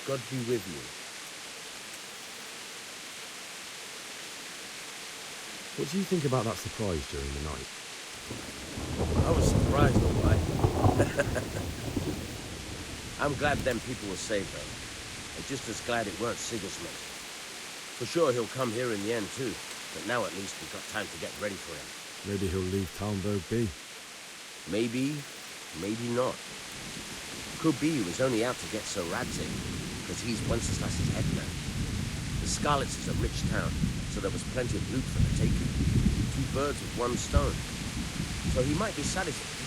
God be with you. What do you think about that surprise during the night? I was surprised, all right. I'm glad them people were saved, though. I'm just as glad it weren't Sigismund. For sure he'll come here in the end, too. But now at least we've got time to get ready for him. Maybe he'll leave Talmberg be. Maybe, maybe not. Could be he was only out to get Sir Radzig, because he's Wenceslas's headman. The Scarlets is a rich town, so there was plenty of loot for the taking. 2 birds with 1 stone. So he might be satisfied.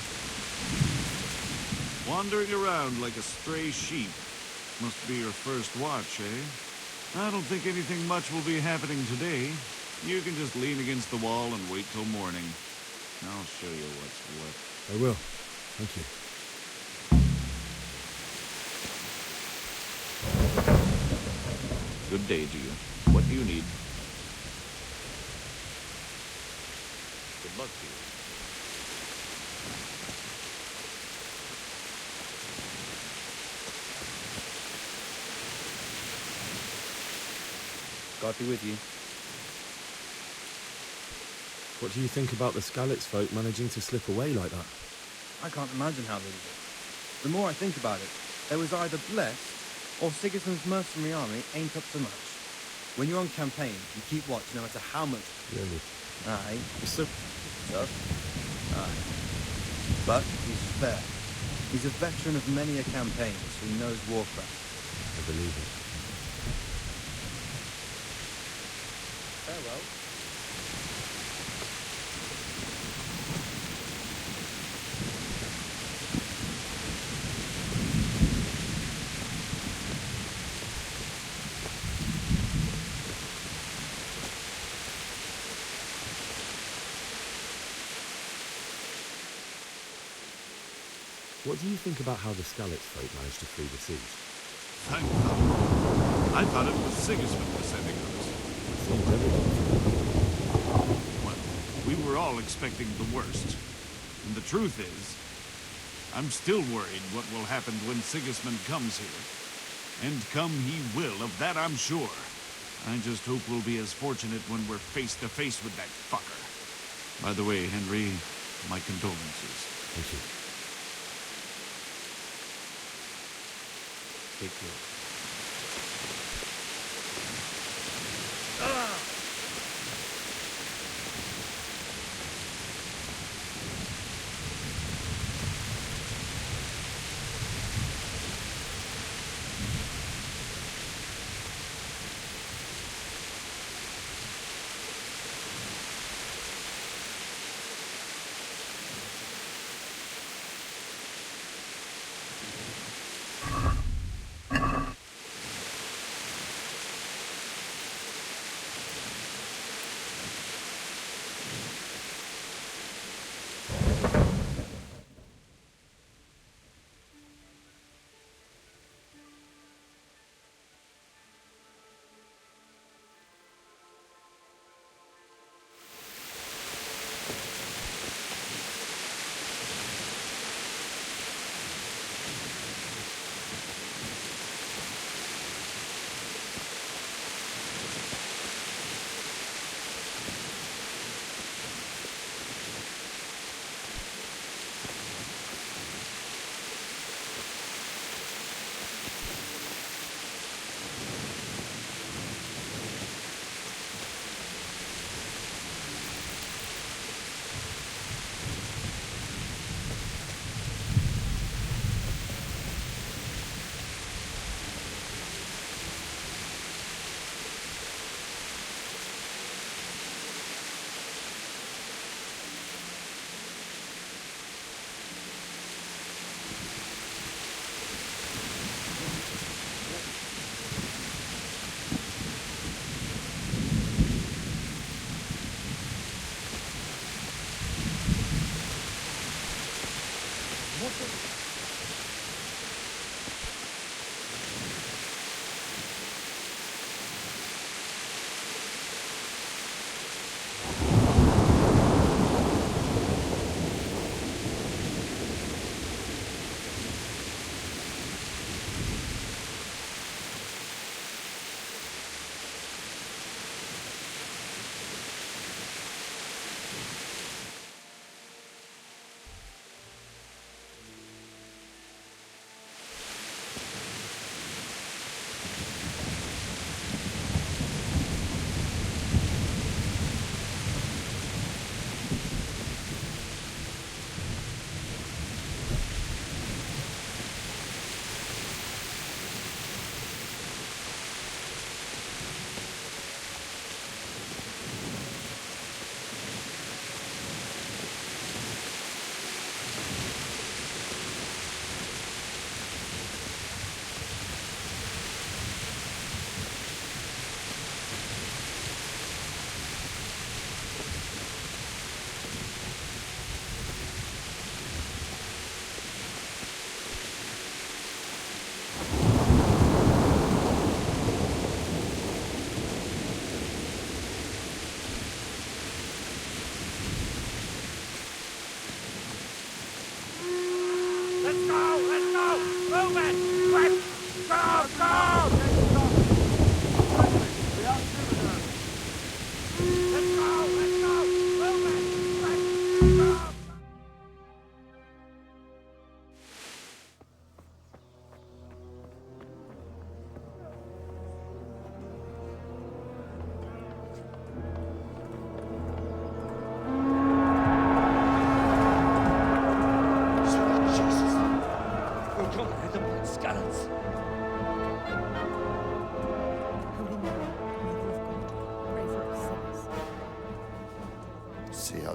Wandering around like a stray sheep. Must be your first watch, eh? I don't think anything much will be happening today. You can just lean against the wall and wait till morning. I'll show you what's what. I will. Thank you. Good day to you. What do you need? Good luck to you. God be with you. What do you think about the Skalitz folk managing to slip away like that? I can't imagine how they did it. The more I think about it, they was either blessed, or Sigismund's mercenary army ain't up to much. When you're on campaign, you keep watch no matter how much... Really? Aye. So? Aye. But he's fair. He's a veteran of many a campaign, so he knows warcraft. I believe it. Farewell. What do you think about how the Skalitz folk managed to flee the siege? Thank God. I thought it was Sigismund descending on us. It seems everything. Well, we were all expecting the worst. And the truth is, I'm still worried what will happen when Sigismund comes here. And come he will, of that I'm sure. I just hope we'll be as fortunate when we're face to face with that fucker. By the way, Henry, my condolences. Thank you. Take care.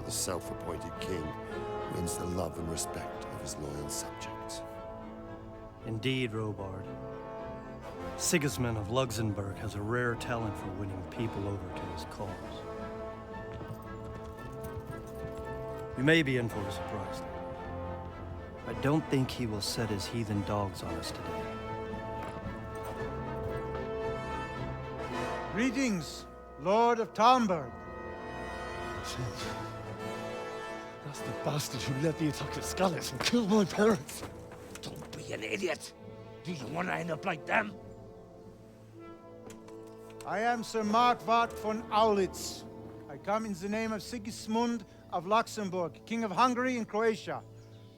how the self-appointed king wins the love and respect of his loyal subjects. Indeed, Robard. Sigismund of Luxembourg has a rare talent for winning people over to his cause. We may be in for a surprise, though. I don't think he will set his heathen dogs on us today. Greetings, Lord of Talmberg. That's the bastard who led the attack at Scarlet and killed my parents. Don't be an idiot. Do you want to end up like them? I am Sir Markwart von Aulitz. I come in the name of Sigismund of Luxembourg, King of Hungary and Croatia,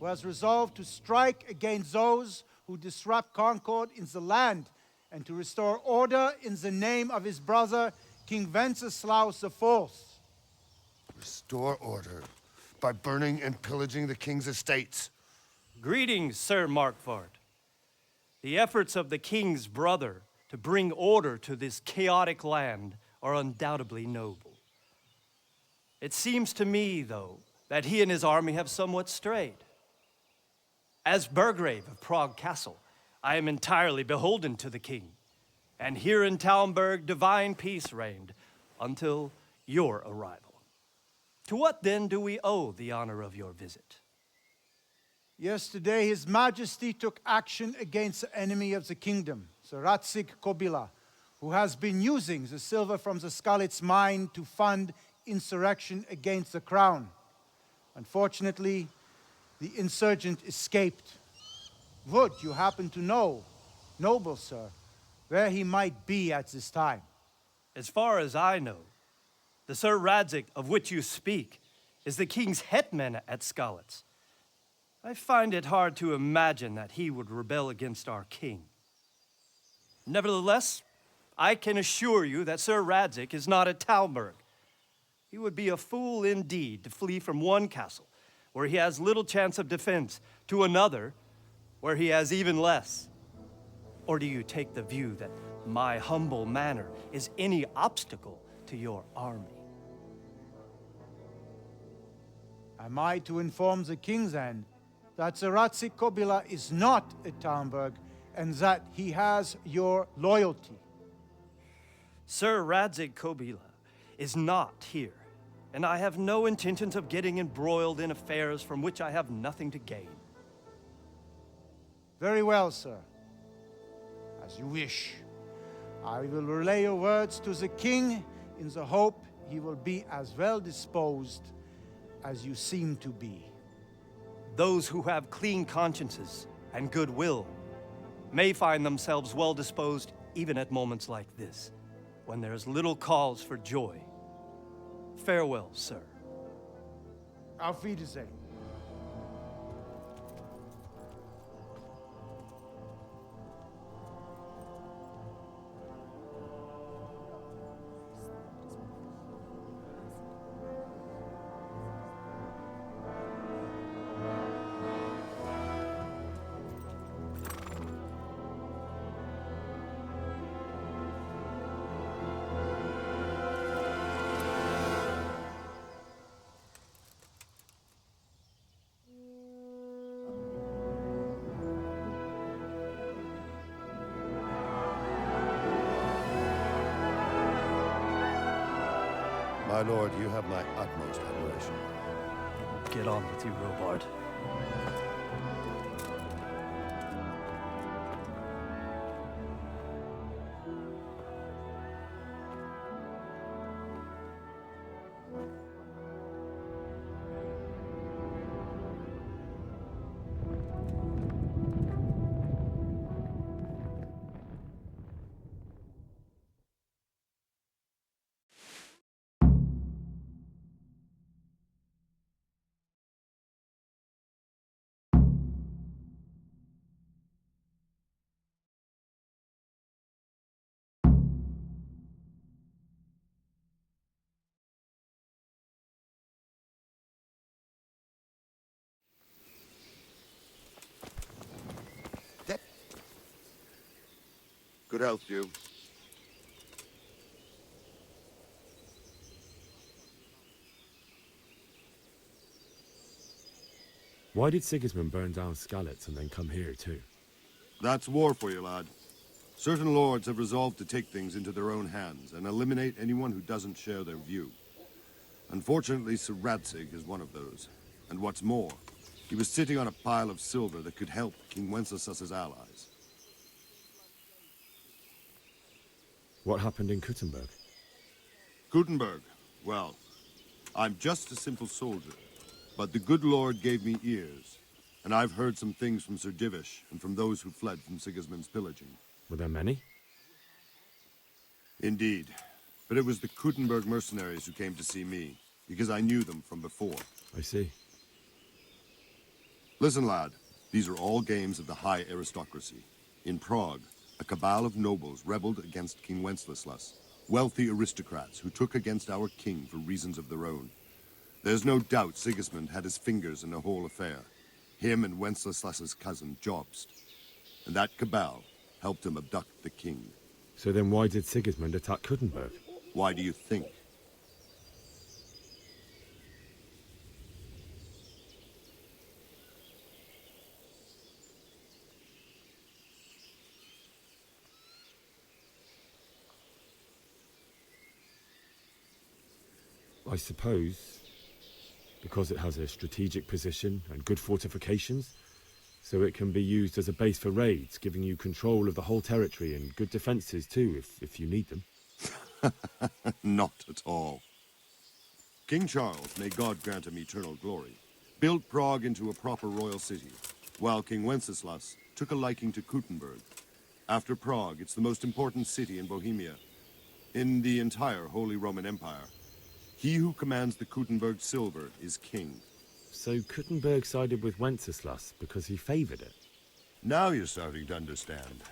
who has resolved to strike against those who disrupt concord in the land and to restore order in the name of his brother, King Wenceslaus IV. Restore order by burning and pillaging the king's estates. Greetings, Sir Markwart. The efforts of the king's brother to bring order to this chaotic land are undoubtedly noble. It seems to me, though, that he and his army have somewhat strayed. As Burgrave of Prague Castle, I am entirely beholden to the king. And here in Talmberg, divine peace reigned until your arrival. To what then do we owe the honor of your visit? Yesterday, His Majesty took action against the enemy of the kingdom, Sir Radzig Kobyla, who has been using the silver from the Skalitz mine to fund insurrection against the crown. Unfortunately, the insurgent escaped. Would you happen to know, noble sir, where he might be at this time? As far as I know, the Sir Radzig of which you speak is the king's hetman at Skalitz. I find it hard to imagine that he would rebel against our king. Nevertheless, I can assure you that Sir Radzig is not at Talmberg. He would be a fool indeed to flee from one castle, where he has little chance of defense, to another, where he has even less. Or do you take the view that my humble manner is any obstacle to your army? Am I to inform the king then that Sir Radzig Kobyla is not at Talmberg and that he has your loyalty? Sir Radzig Kobyla is not here, and I have no intentions of getting embroiled in affairs from which I have nothing to gain. Very well, sir. As you wish. I will relay your words to the king in the hope he will be as well disposed as you seem to be. Those who have clean consciences and goodwill may find themselves well disposed even at moments like this, when there is little cause for joy. Farewell, sir. Auf Wiedersehen. My lord, you have my utmost admiration. Get on with you, Robard. Good health, you. Why did Sigismund burn down Skalitz and then come here too? That's war for you, lad. Certain lords have resolved to take things into their own hands and eliminate anyone who doesn't share their view. Unfortunately, Sir Radzig is one of those. And what's more, he was sitting on a pile of silver that could help King Wenceslas's allies. What happened in Kuttenberg? Gutenberg, well, I'm just a simple soldier, but the good Lord gave me ears, and I've heard some things from Sir Divish and from those who fled from Sigismund's pillaging. Were there many? Indeed, but it was the Kuttenberg mercenaries who came to see me, because I knew them from before. I see. Listen, lad, these are all games of the high aristocracy. In Prague, a cabal of nobles rebelled against King Wenceslas, wealthy aristocrats who took against our king for reasons of their own. There's no doubt Sigismund had his fingers in the whole affair. Him and Wenceslas's cousin, Jobst. And that cabal helped him abduct the king. So then why did Sigismund attack Kuttenberg? Why do you think? I suppose because it has a strategic position and good fortifications, so it can be used as a base for raids, giving you control of the whole territory and good defenses too, if you need them. Not at all. King Charles, may God grant him eternal glory, built Prague into a proper royal city, while King Wenceslas took a liking to Kuttenberg. After Prague, it's the most important city in Bohemia, in the entire Holy Roman Empire. He who commands the Kuttenberg silver is king. So Kuttenberg sided with Wenceslas because he favored it? Now you're starting to understand.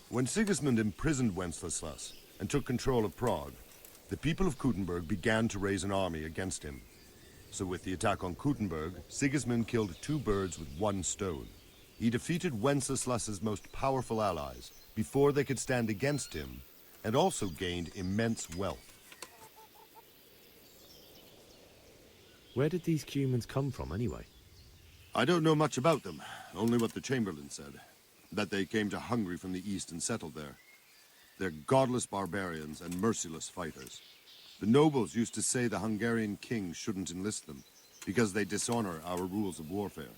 When Sigismund imprisoned Wenceslas and took control of Prague, the people of Kuttenberg began to raise an army against him. So with the attack on Kuttenberg, Sigismund killed two birds with one stone. He defeated Wenceslas's most powerful allies before they could stand against him, and also gained immense wealth. Where did these Cumans come from, anyway? I don't know much about them, only what the Chamberlain said. That they came to Hungary from the east and settled there. They're godless barbarians and merciless fighters. The nobles used to say the Hungarian king shouldn't enlist them, because they dishonor our rules of warfare.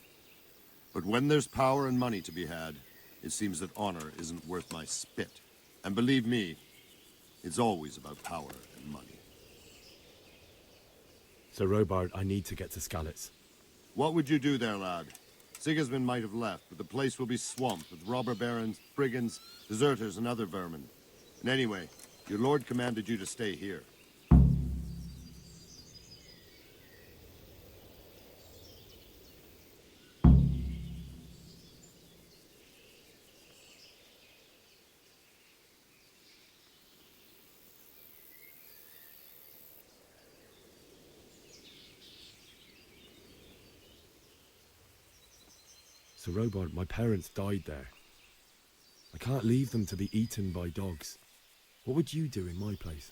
But when there's power and money to be had, it seems that honor isn't worth my spit. And believe me, it's always about power and money. So, Robard, I need to get to Skalitz. What would you do there, lad? Sigismund might have left, but the place will be swamped with robber barons, brigands, deserters, and other vermin. And anyway, your lord commanded you to stay here. So, Robard, my parents died there. I can't leave them to be eaten by dogs. What would you do in my place?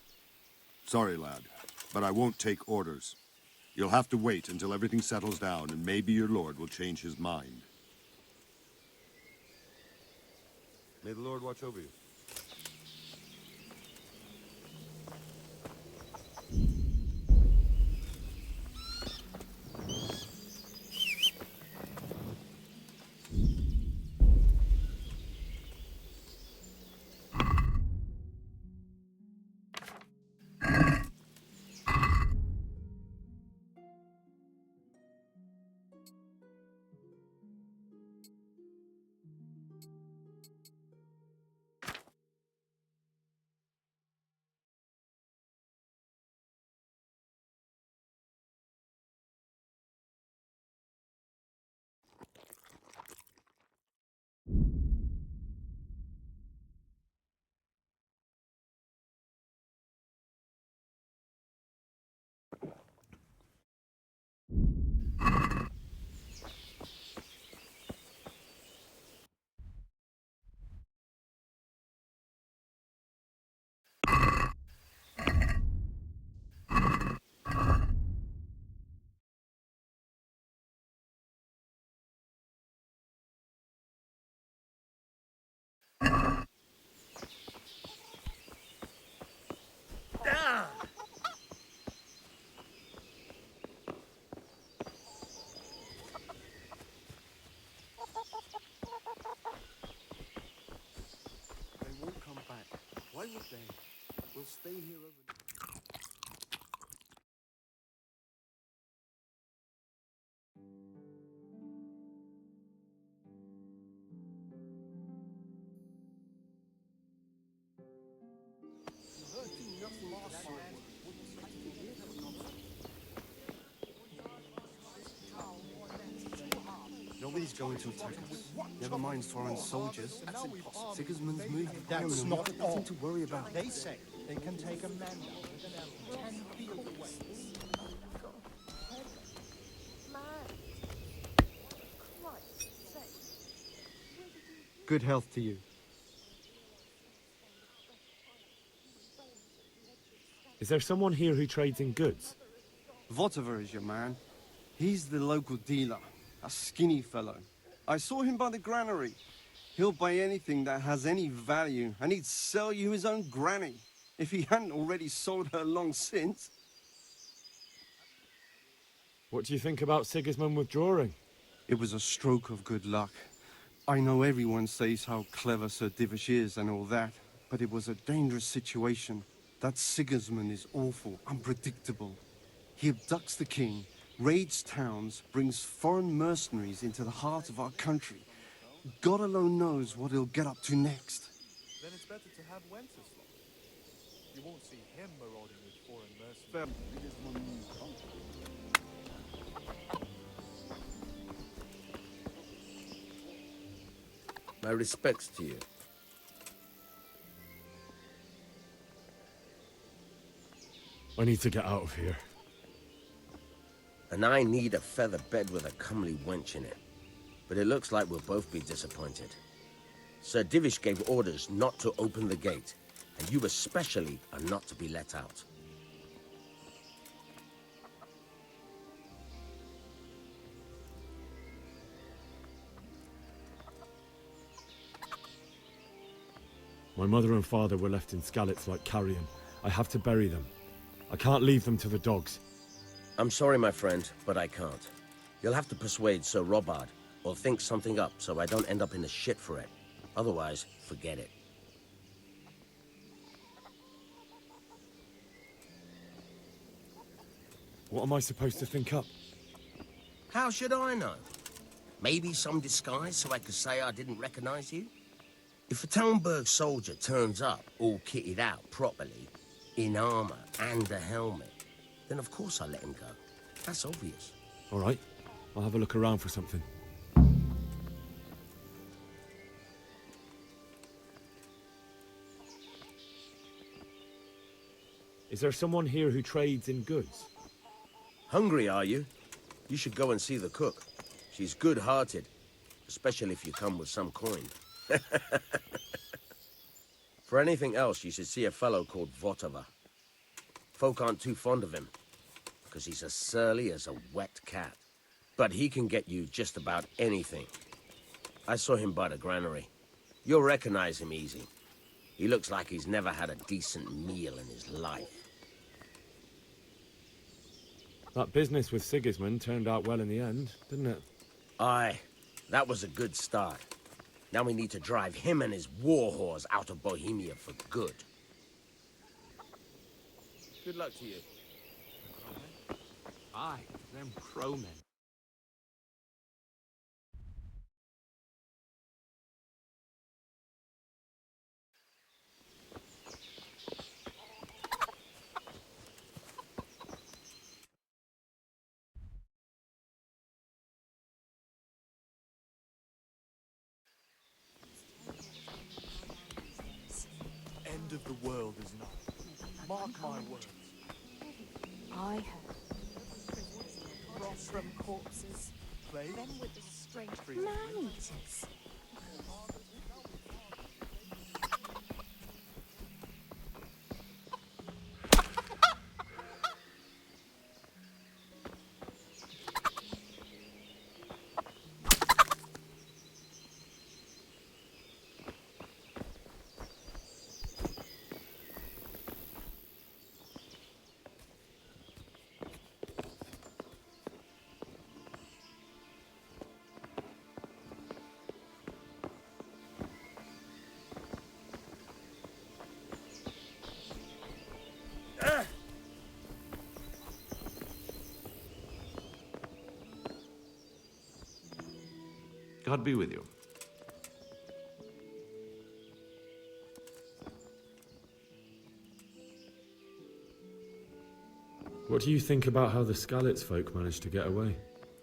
Sorry, lad, but I won't take orders. You'll have to wait until everything settles down, and maybe your lord will change his mind. May the Lord watch over you. you stay? We'll stay here over... Nobody's going to attack us. Never mind foreign soldiers. That's impossible. Sigismund's moved. That's We've not got all. nothing to worry about. They say they can take a man down with an arrow 10 fields away. Good health to you. Is there someone here who trades in goods? Whatever is your man. He's the local dealer. A skinny fellow. I saw him by the granary. He'll buy anything that has any value, and he'd sell you his own granny, if he hadn't already sold her long since. What do you think about Sigismund withdrawing? It was a stroke of good luck. I know everyone says how clever Sir Divish is and all that, but it was a dangerous situation. That Sigismund is awful, unpredictable. He abducts the king, raids towns, brings foreign mercenaries into the heart of our country. God alone knows what he'll get up to next. Then it's better to have Wenceslas. You won't see him marauding with foreign mercenaries. My respects to you. I need to get out of here. And I need a feather bed with a comely wench in it. But it looks like we'll both be disappointed. Sir Divish gave orders not to open the gate, and you especially are not to be let out. My mother and father were left in Skalitz like carrion. I have to bury them. I can't leave them to the dogs. I'm sorry, my friend, but I can't. You'll have to persuade Sir Robard, or think something up so I don't end up in the shit for it. Otherwise, forget it. What am I supposed to think up? How should I know? Maybe some disguise so I could say I didn't recognize you? If a Talmberg soldier turns up all kitted out properly, in armor and a helmet, then of course I let him go. That's obvious. All right, I'll have a look around for something. Is there someone here who trades in goods? Hungry, are you? You should go and see the cook. She's good-hearted, especially if you come with some coin. For anything else, you should see a fellow called Votava. Folk aren't too fond of him, because he's as surly as a wet cat. But he can get you just about anything. I saw him by the granary. You'll recognize him easy. He looks like he's never had a decent meal in his life. That business with Sigismund turned out well in the end, didn't it? Aye, that was a good start. Now we need to drive him and his war whores out of Bohemia for good. Good luck to you. Aye, them crowmen. End of the world is nigh. Mark my words. I have brought from corpses, Plague? them with the strength man-eaters. God be with you. What do you think about how the Skalitz folk managed to get away?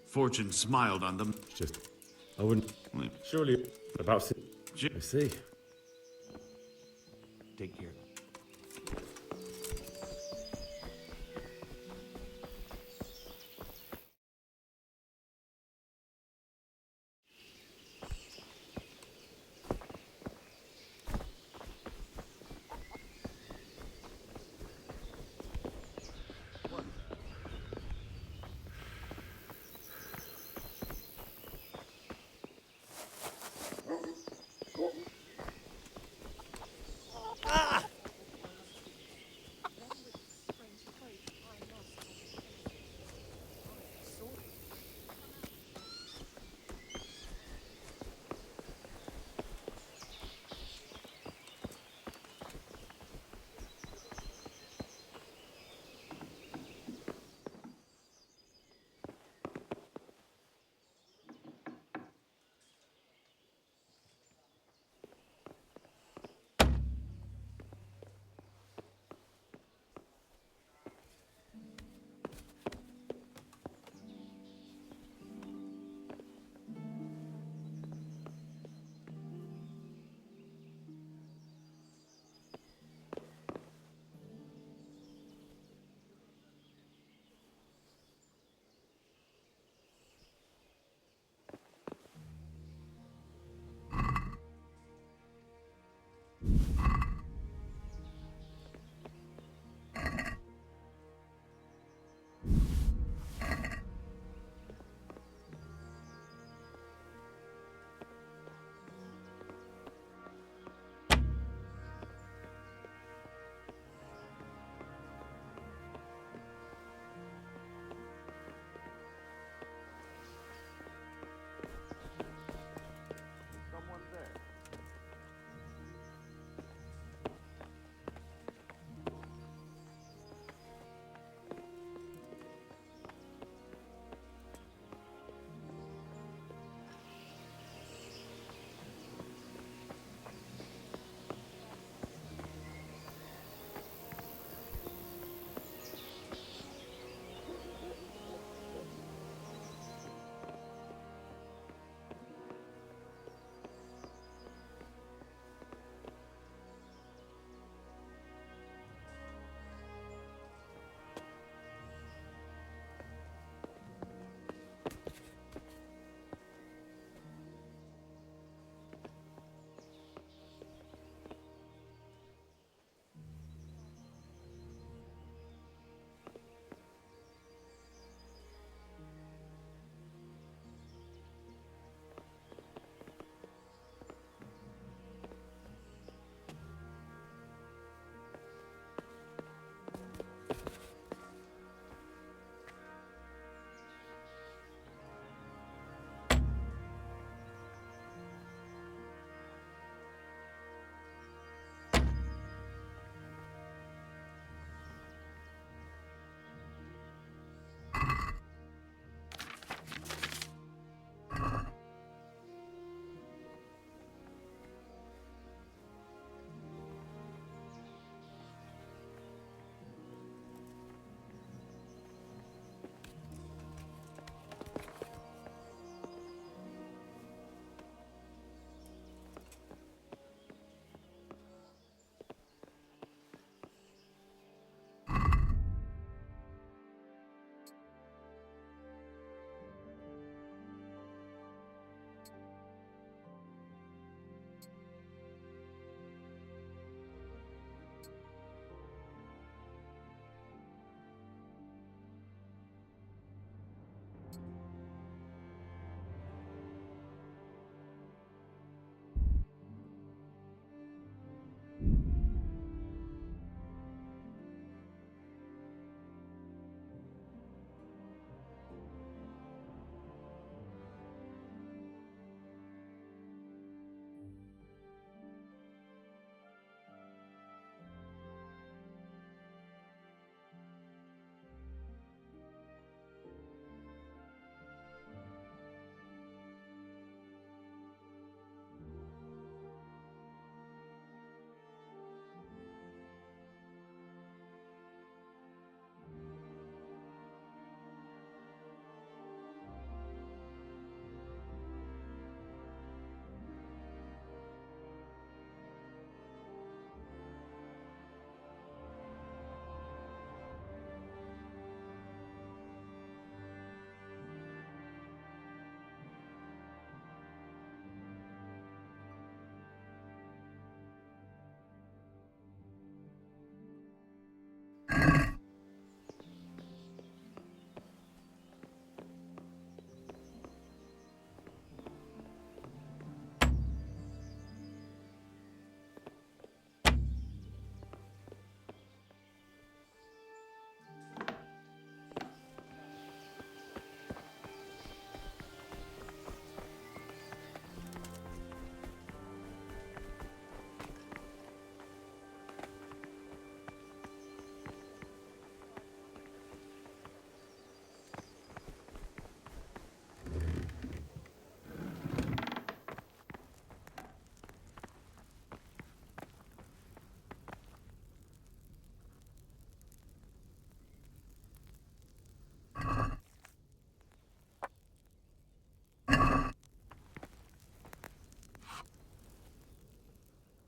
Fortune smiled on them. Just, I wouldn't. Surely, about. I see. Take care.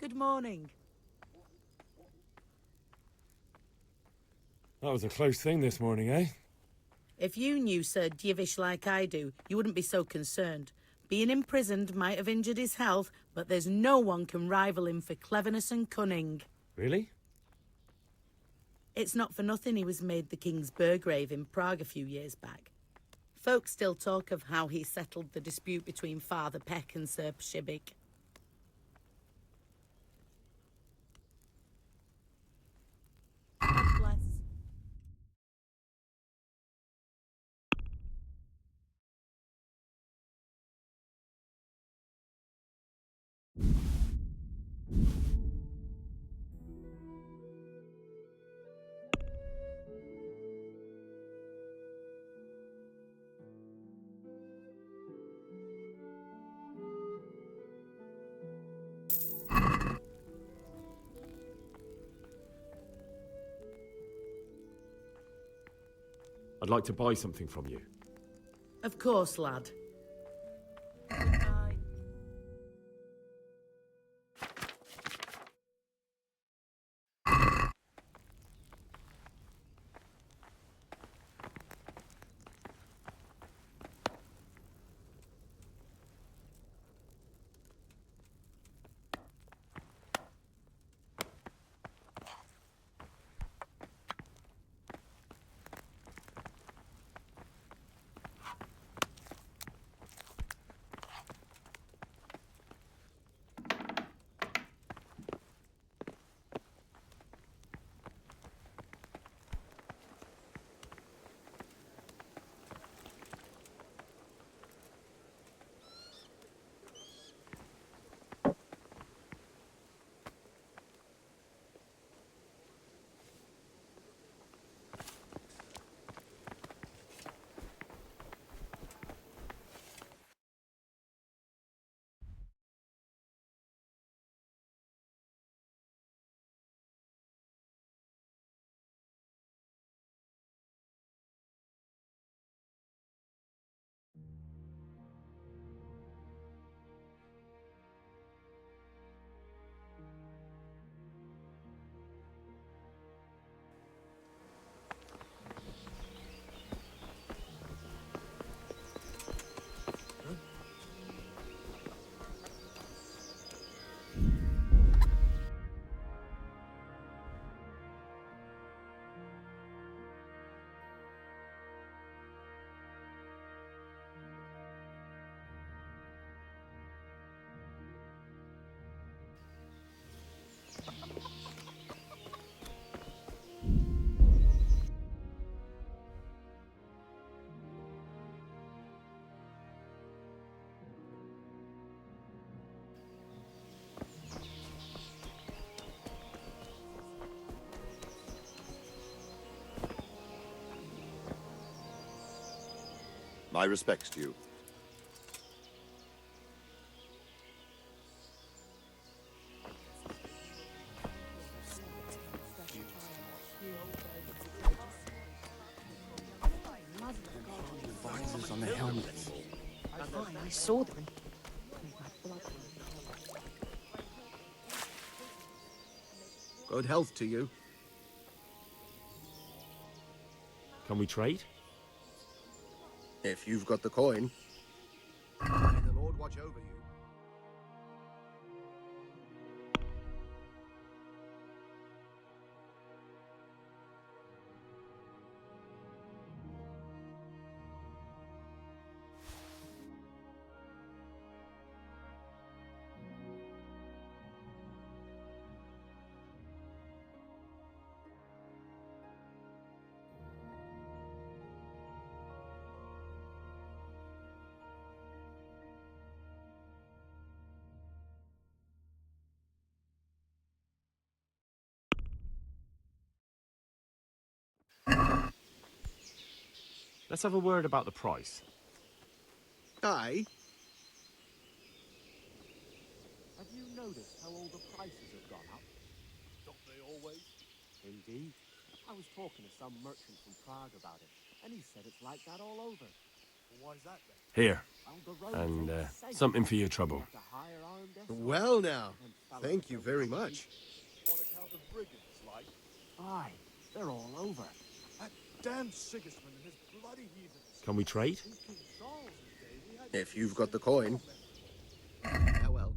Good morning. That was a close thing this morning, eh? If you knew Sir Divish like I do, you wouldn't be so concerned. Being imprisoned might have injured his health, but there's no one can rival him for cleverness and cunning. Really? It's not for nothing he was made the King's Burgrave in Prague a few years back. Folk still talk of how he settled the dispute between Father Peck and Sir Pshibik. God bless. I'd like to buy something from you. Of course, lad. My respects to you. Visors on the helmets. I saw them. Good health to you. Can we trade? If you've got the coin. May the Lord watch over you. Let's have a word about the price. Aye. Have you noticed how all the prices have gone up? Don't they always? Indeed. I was talking to some merchant from Prague about it, and he said it's like that all over. Why is that then? Here. And something for your trouble. Well now, thank you very much. On account of brigands, like? Aye, they're all over. That damn Sigismund and his bloody heathens. Can we trade? In King Charles's day, we had... If you've got the coin. Yeah, well.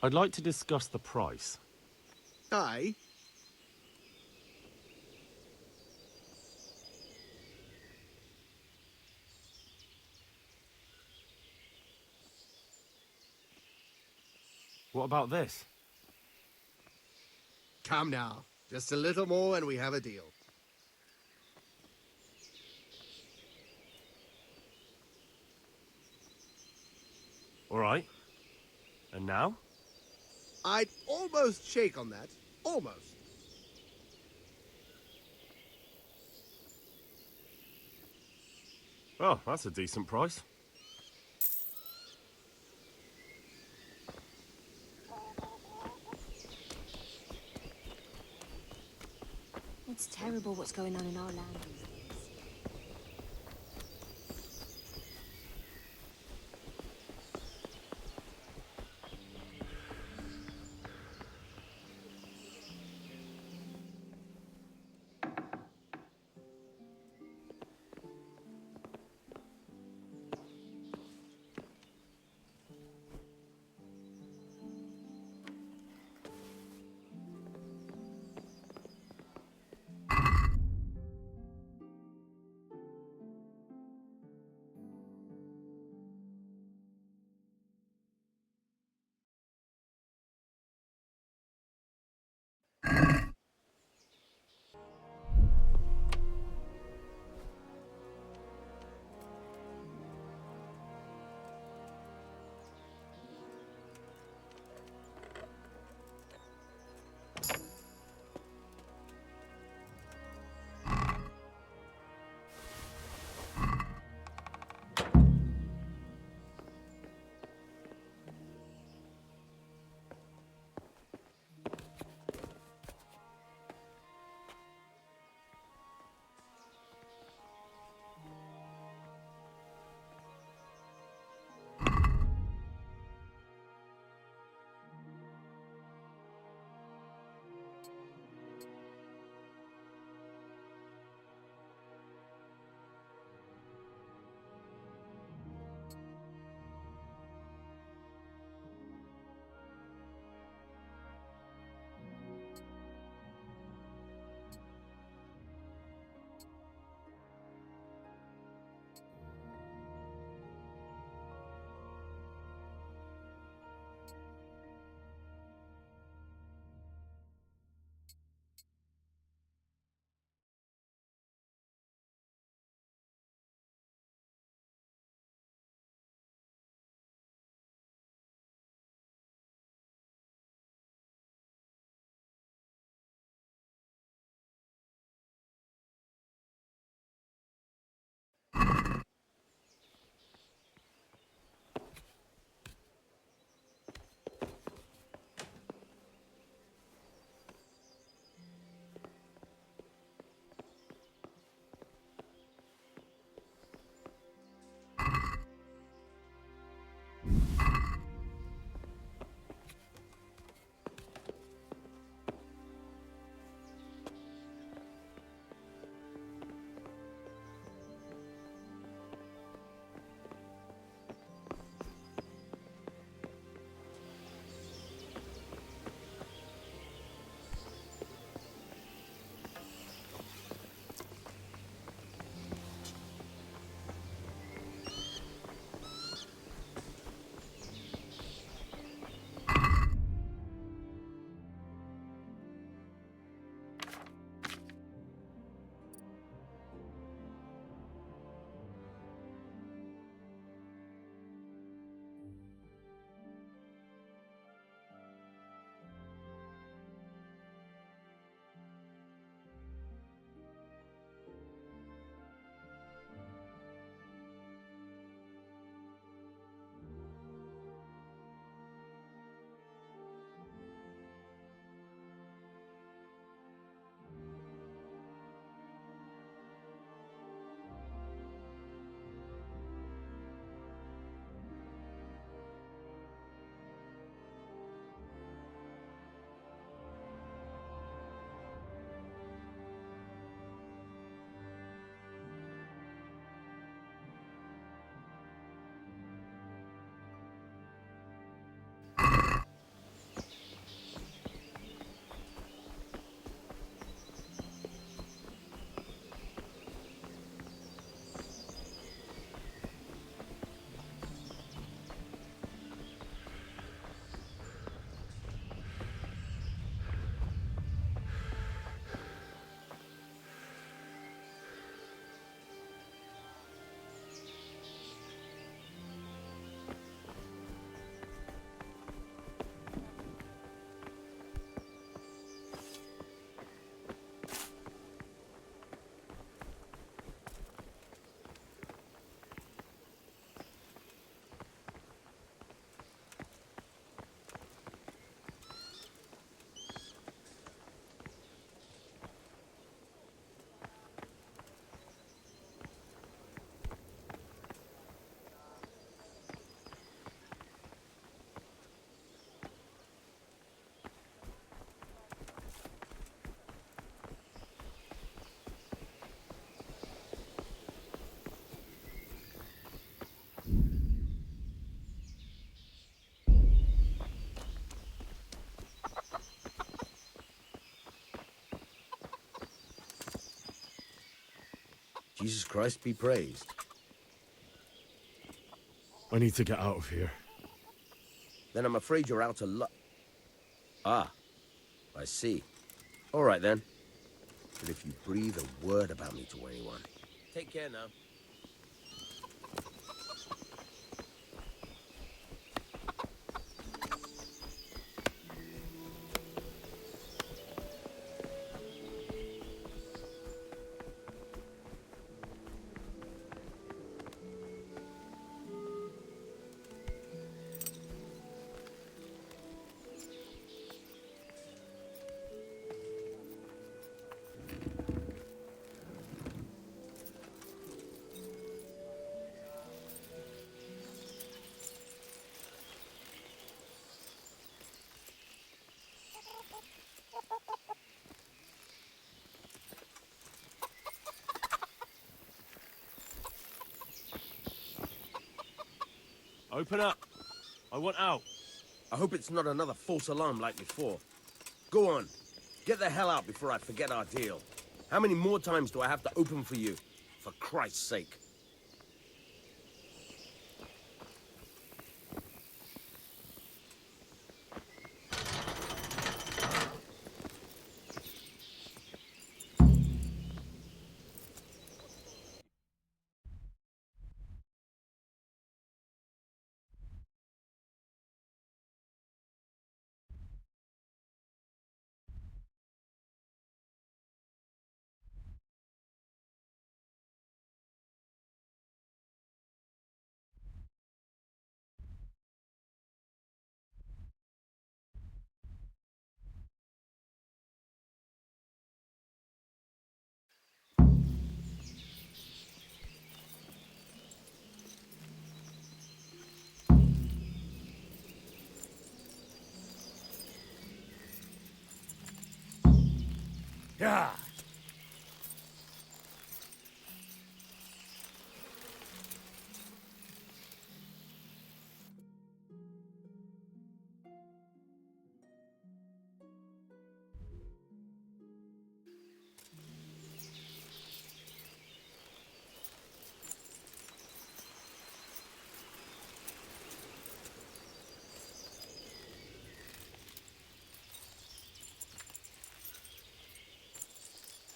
I'd like to discuss the price. Aye. What about this? Come now. Just a little more and we have a deal. All right. And now? I'd almost shake on that. Almost. Oh, that's a decent price. It's terrible what's going on in our land these days. Jesus Christ be praised. I need to get out of here. Then I'm afraid you're out of luck. Ah, I see. All right then. But if you breathe a word about me to anyone, take care now. Open up. I want out. I hope it's not another false alarm like before. Go on. Get the hell out before I forget our deal. How many more times do I have to open for you? For Christ's sake. Yeah.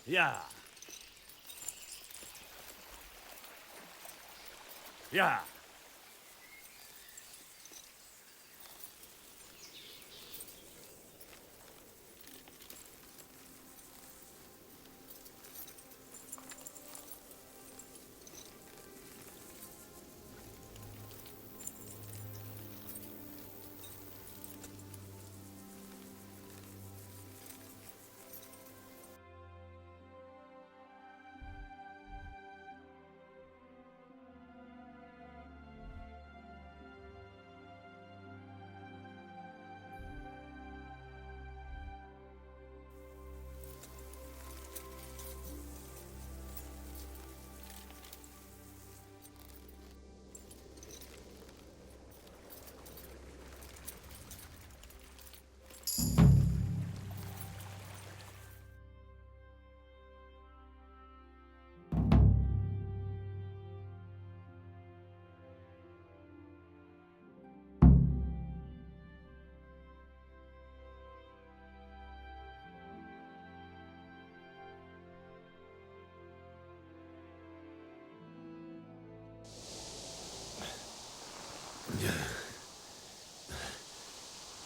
Yeah. Yeah.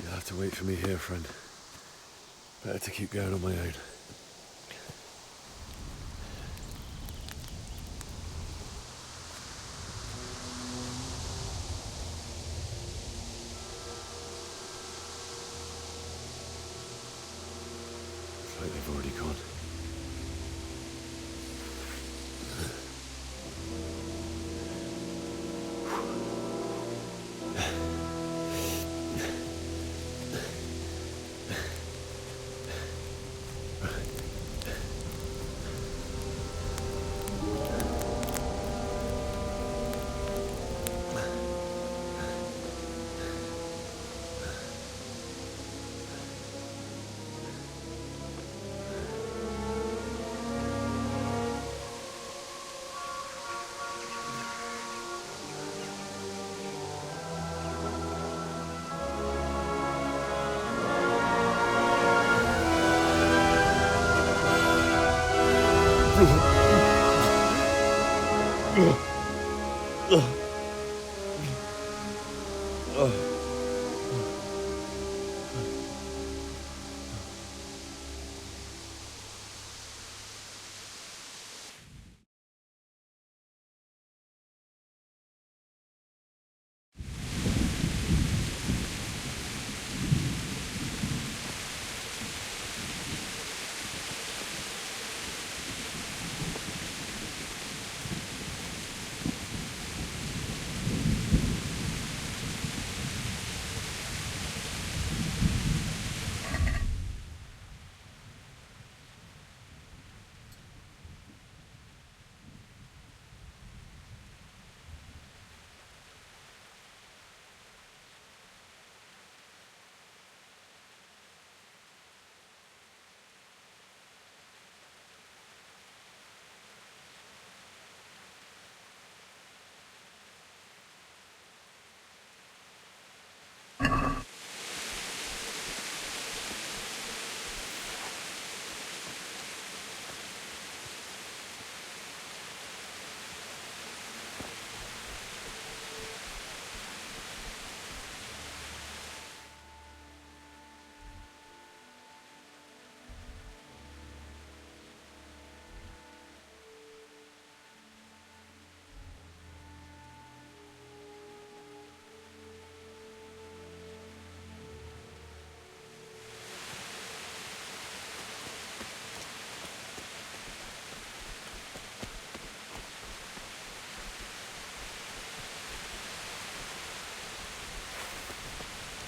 You'll have to wait for me here, friend. Better to keep going on my own. It's like they've already gone.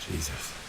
Jesus.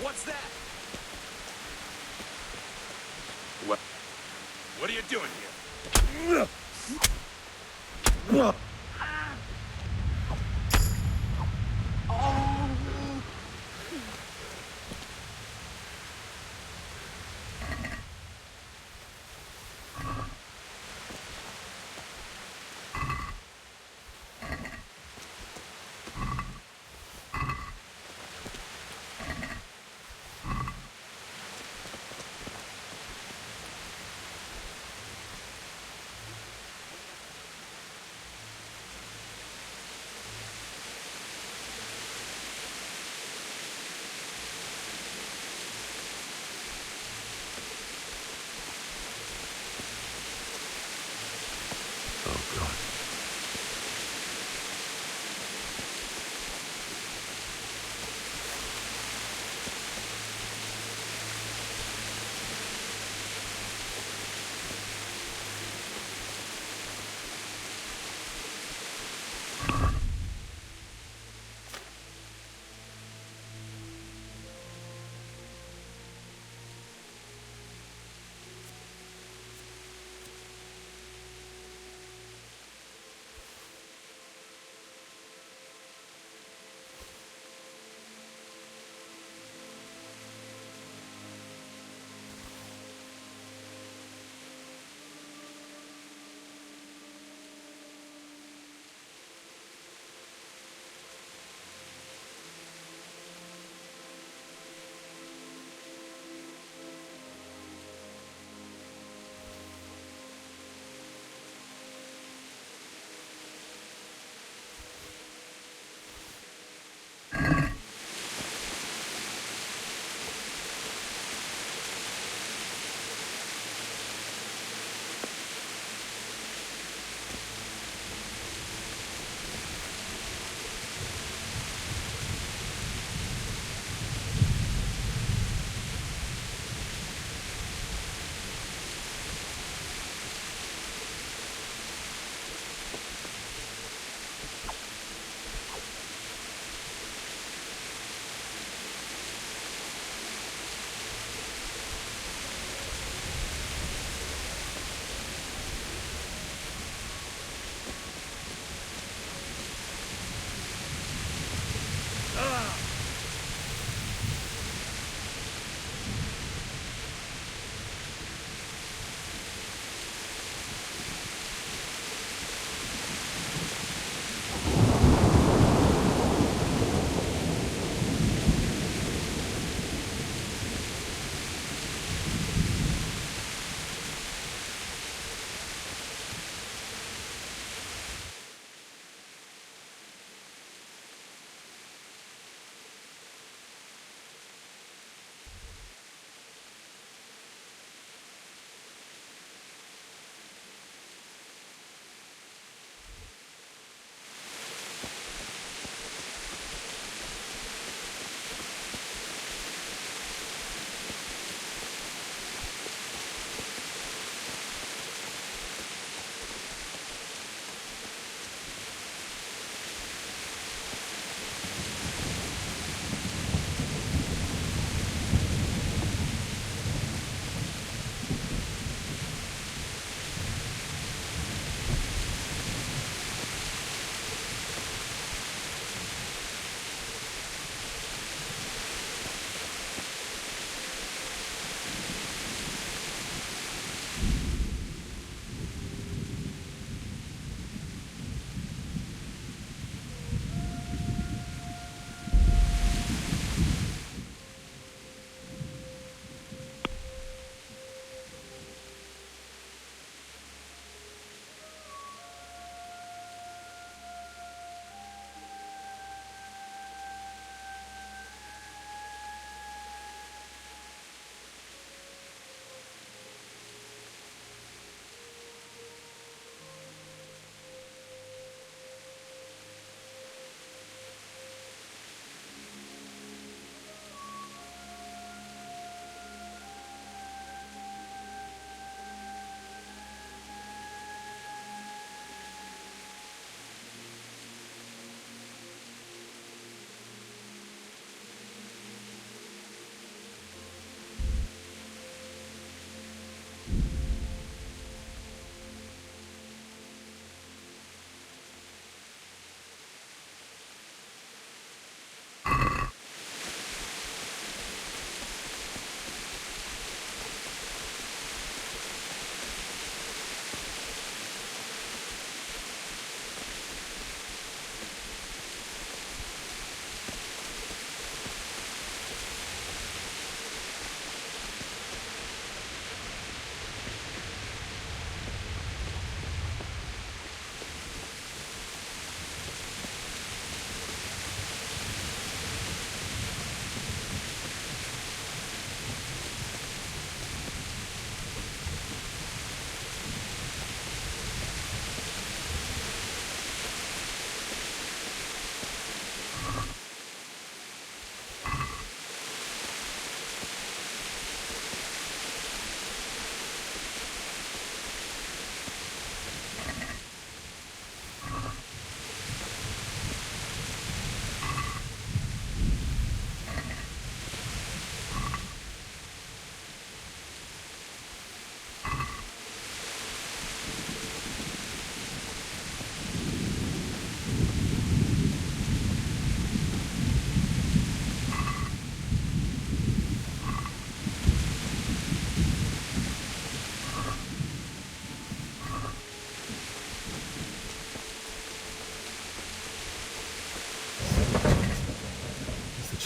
What's that? What are you doing here?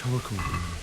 charcoal burner.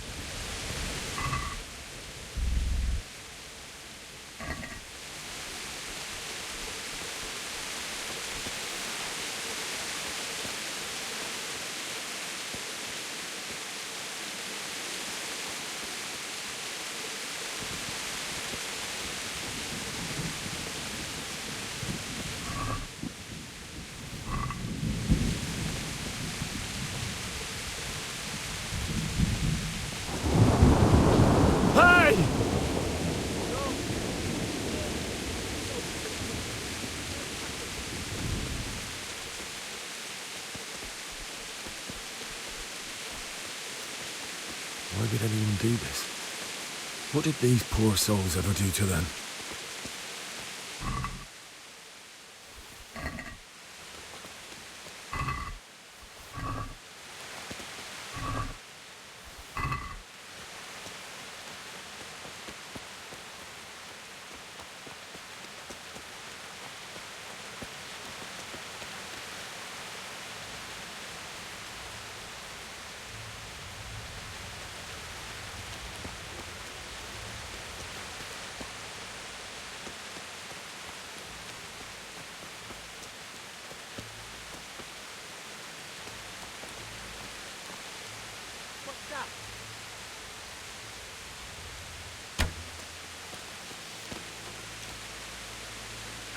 Why did anyone do this? What did these poor souls ever do to them?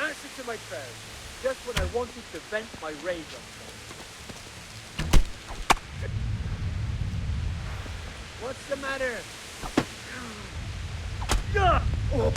Answer to my prayers, just when I wanted to vent my rage on them. What's the matter? Oh.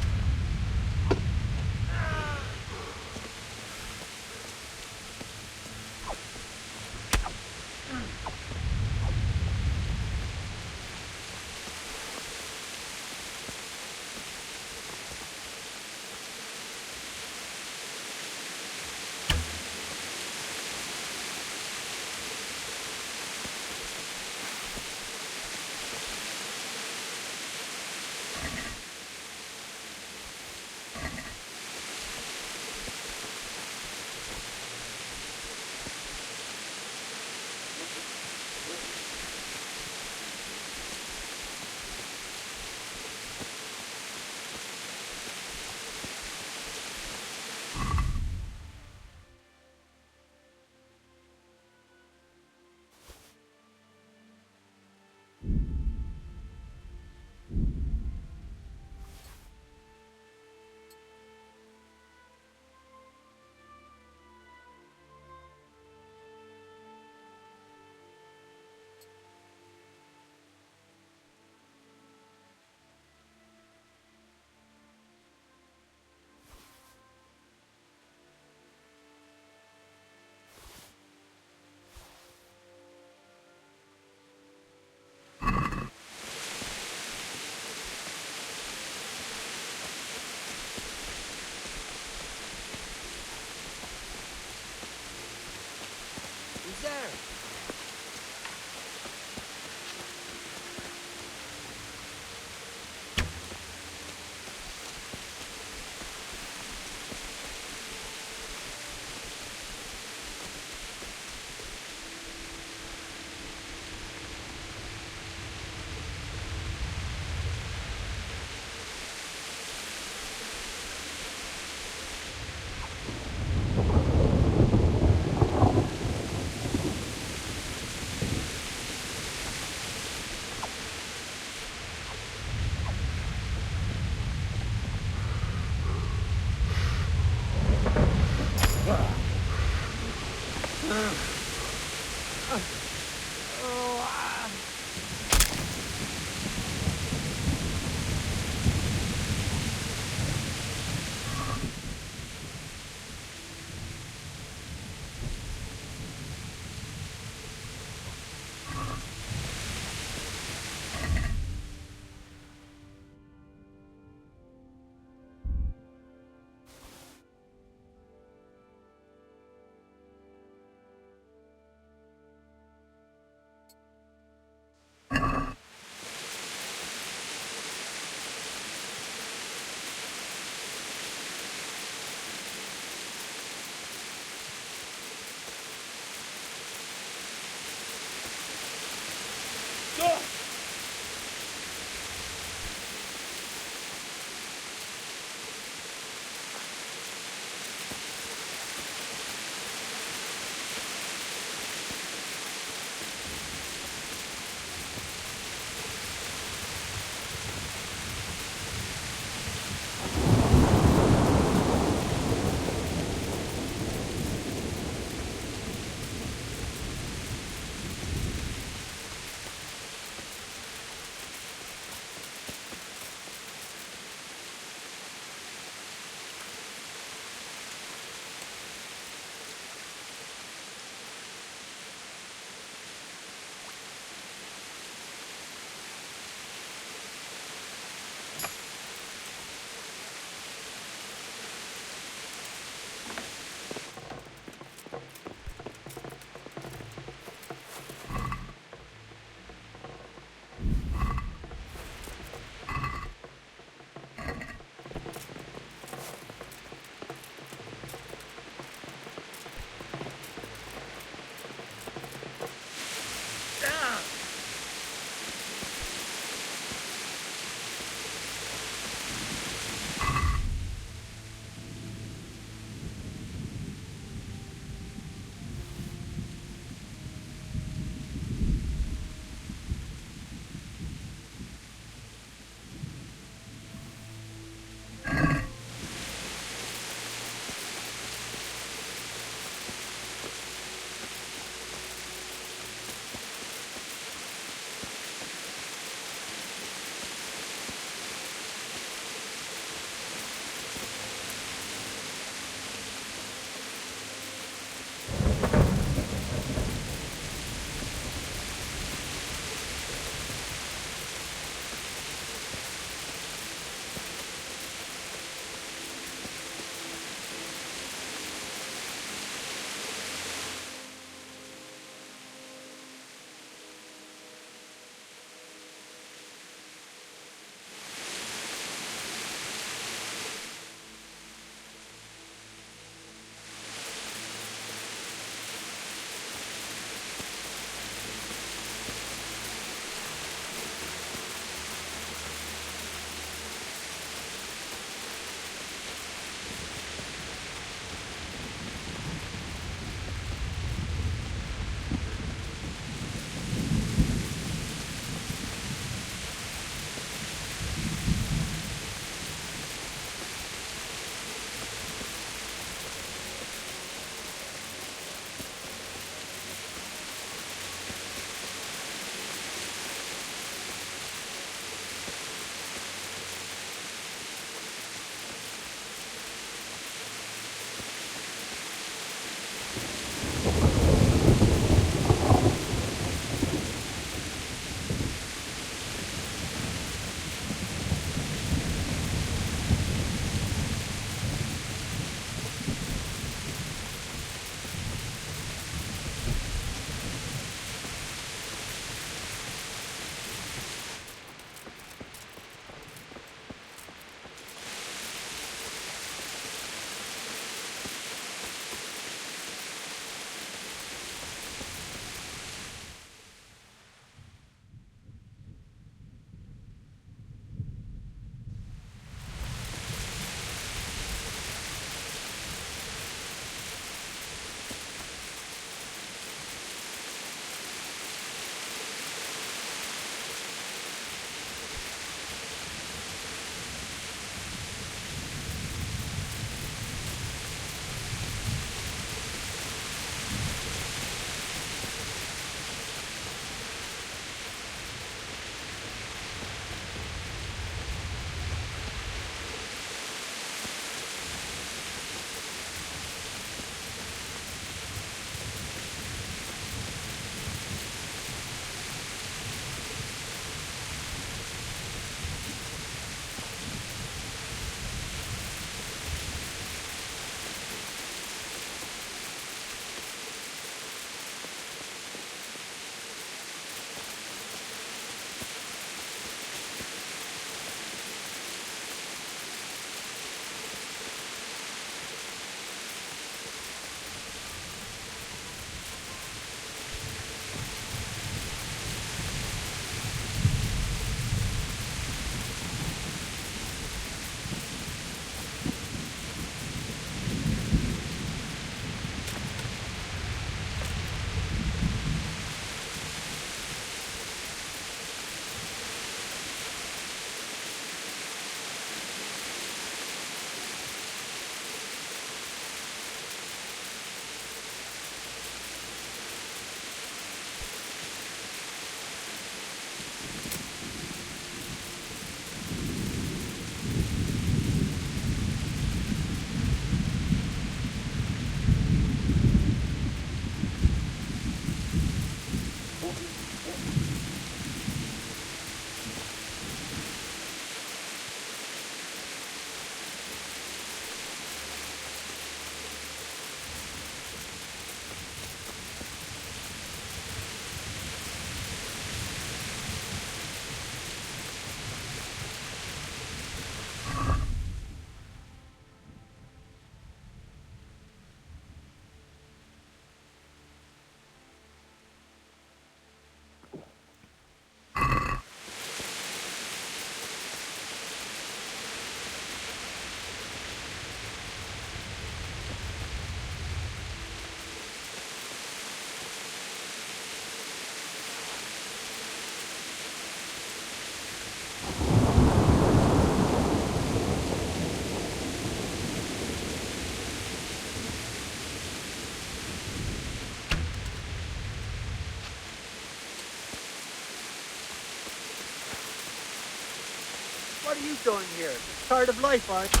What are you doing here? Tired of life, aren't you?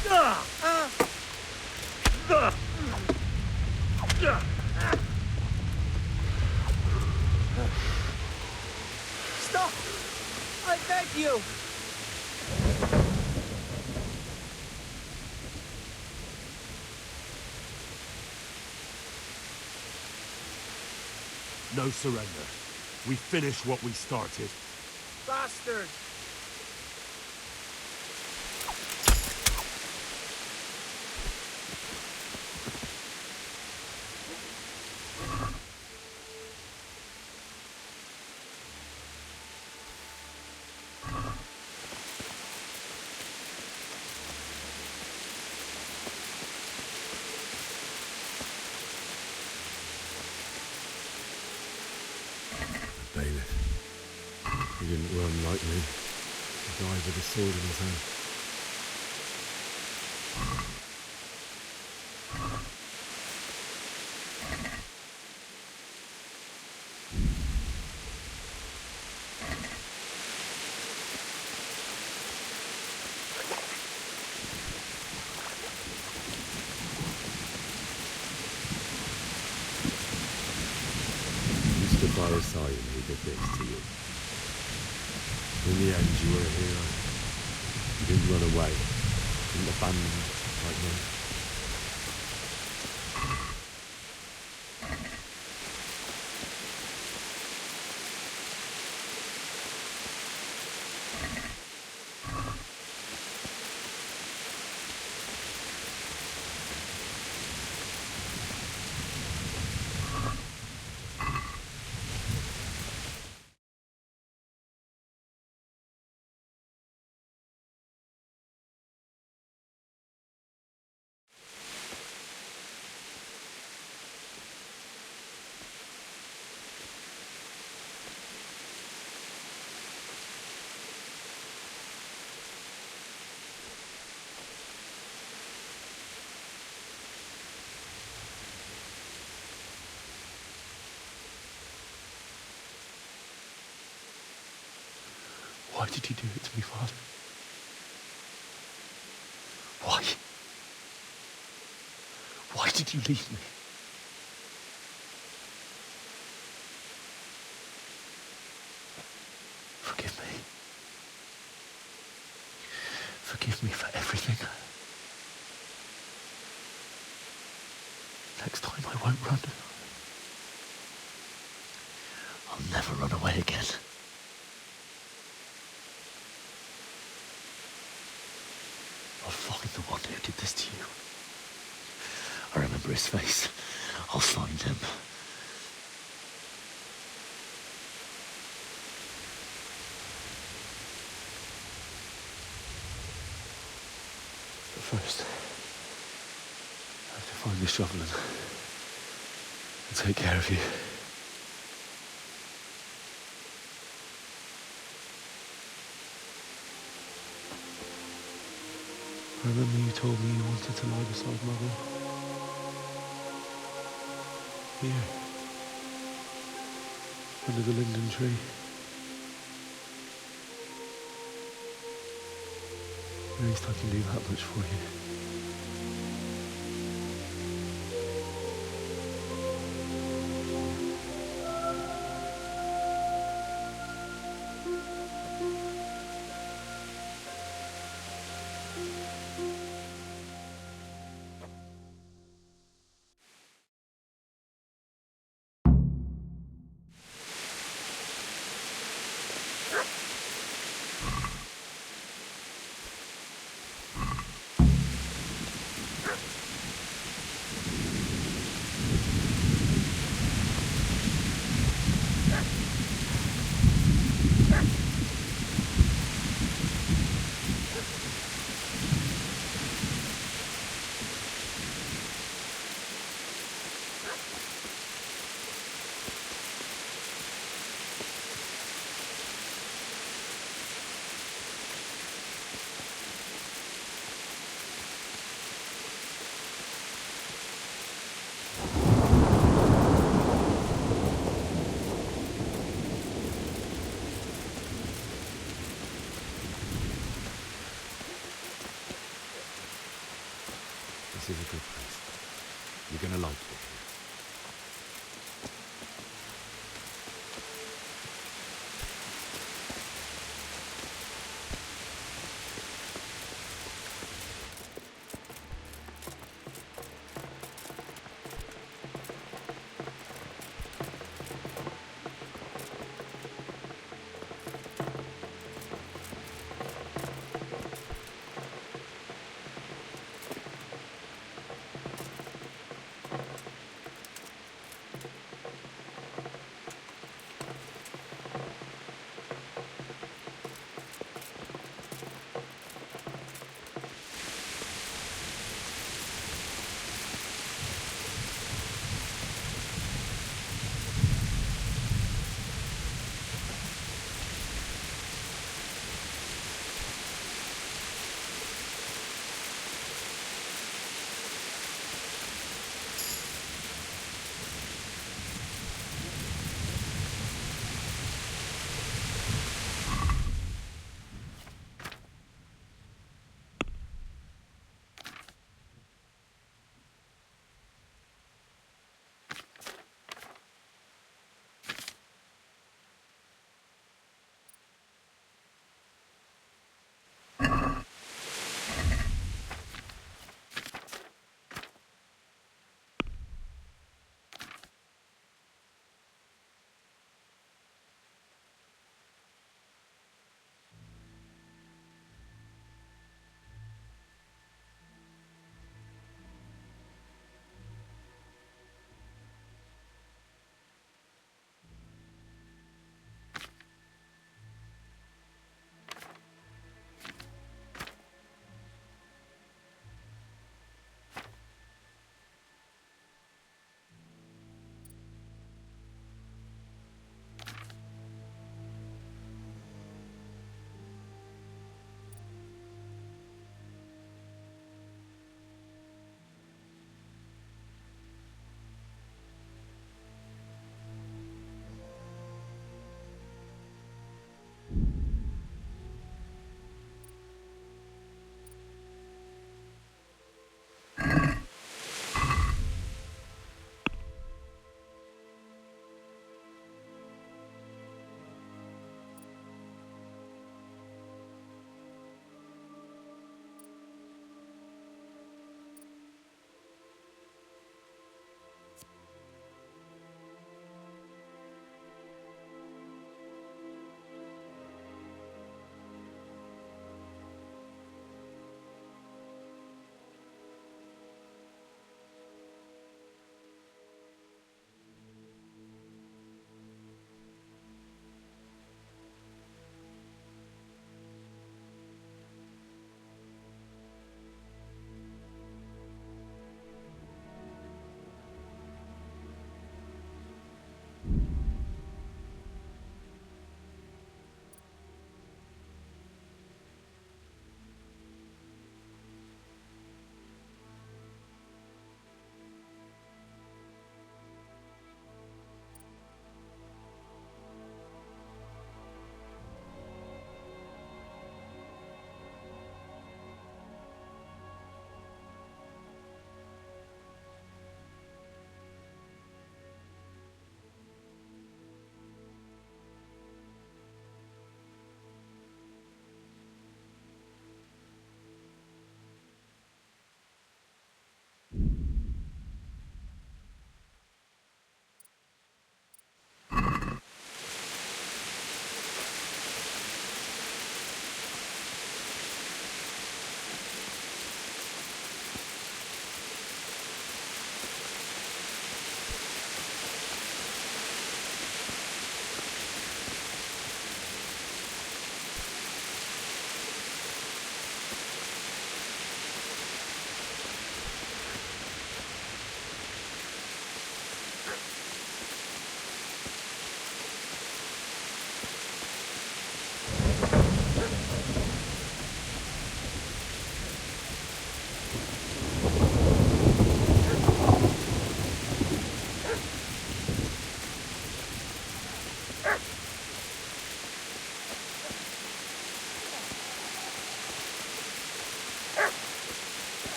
Stop! I beg you! No surrender. We finish what we started. Bastard! Bailiff. He didn't run like me. He died with a sword in his hand. By his side and he did this to you. In the end, you were a hero. You didn't run away. You didn't abandon me like me. Why did you do it to me, Father? Why? Why did you leave me? Forgive me. Forgive me for everything. Next time I won't run. I'll never run away again. I'll find the one who did this to you. I remember his face. I'll find him. But first, I have to find the shovel and take care of you. I remember you told me you wanted to lie beside Mother. Here. Under the linden tree. At least I can do that much for you. This is a good place. You're gonna like it.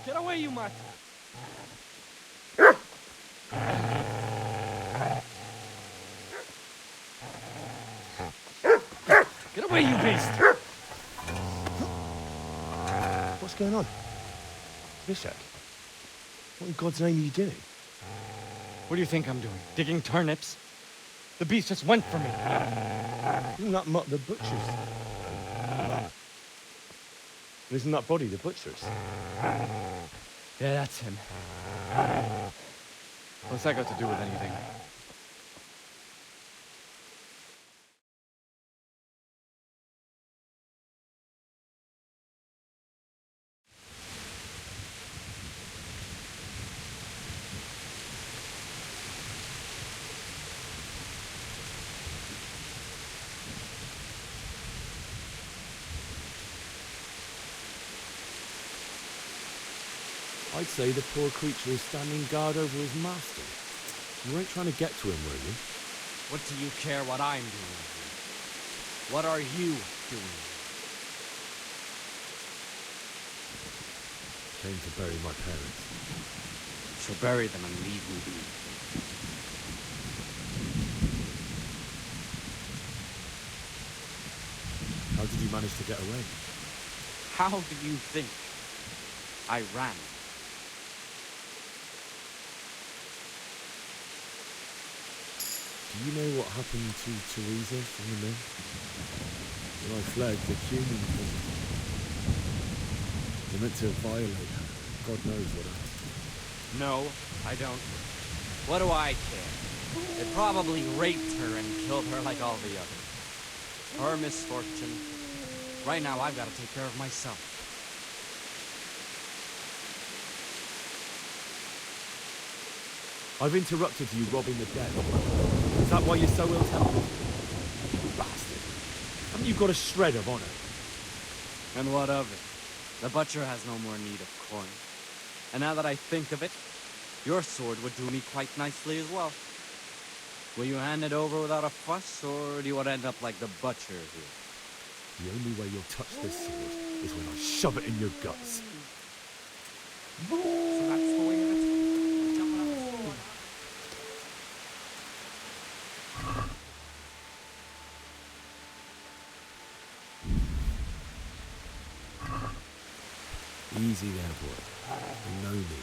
Get away, you mutt! Get away, you beast! What's going on? Vishak, what in God's name are you doing? What do you think I'm doing? Digging turnips? The beast just went for me. Isn't that Mutt the butcher's? Isn't that body the butcher's? Yeah, that's him. What's that got to do with anything? I'd say the poor creature is standing guard over his master. You weren't trying to get to him, were you? What do you care what I'm doing here? What are you doing? Came to bury my parents. So bury them and leave me be. How did you manage to get away? How do you think I ran? Do you know what happened to Teresa from the mill? When I fled, the humans was... They meant to violate her. God knows what happened. No, I don't. What do I care? They probably raped her and killed her like all the others. Her misfortune. Right now, I've got to take care of myself. I've interrupted you robbing the dead. Is that why you're so ill-tempered? You bastard. Haven't you got a shred of honor? And what of it? The butcher has no more need of corn. And now that I think of it, your sword would do me quite nicely as well. Will you hand it over without a fuss, or do you want to end up like the butcher here? The only way you'll touch this sword is when I shove it in your guts. So that's the way of it? Jumping on the sword, Easy there, boy. You know me.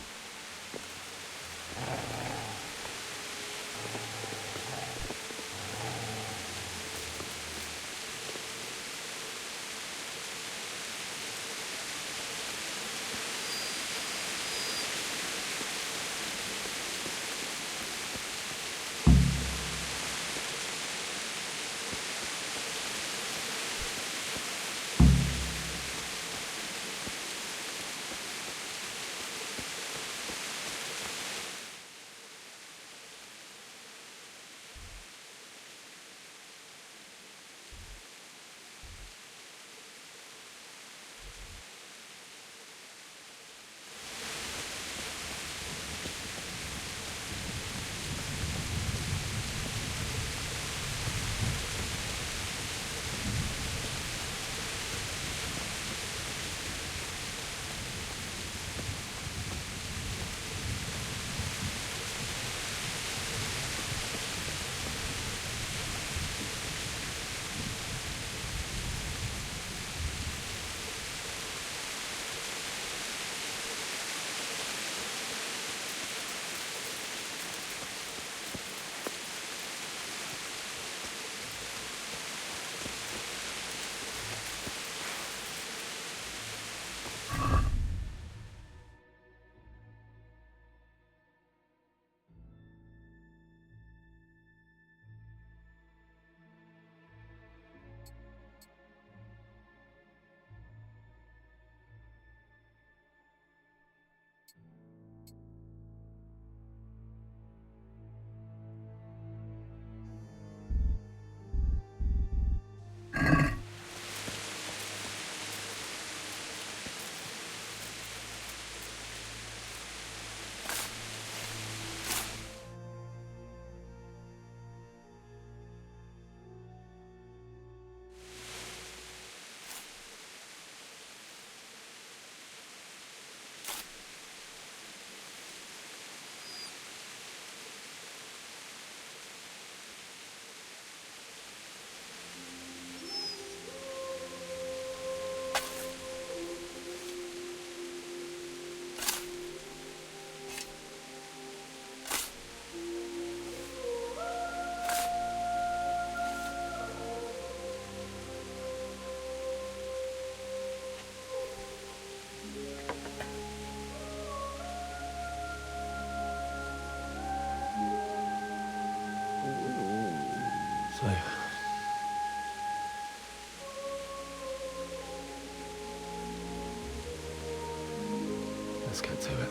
Let's get to it.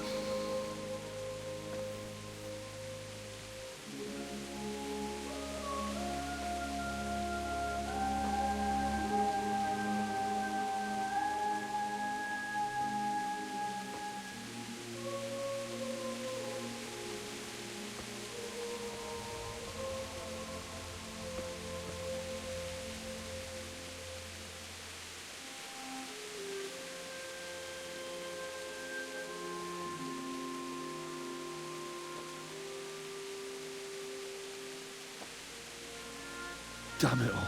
Damn it all.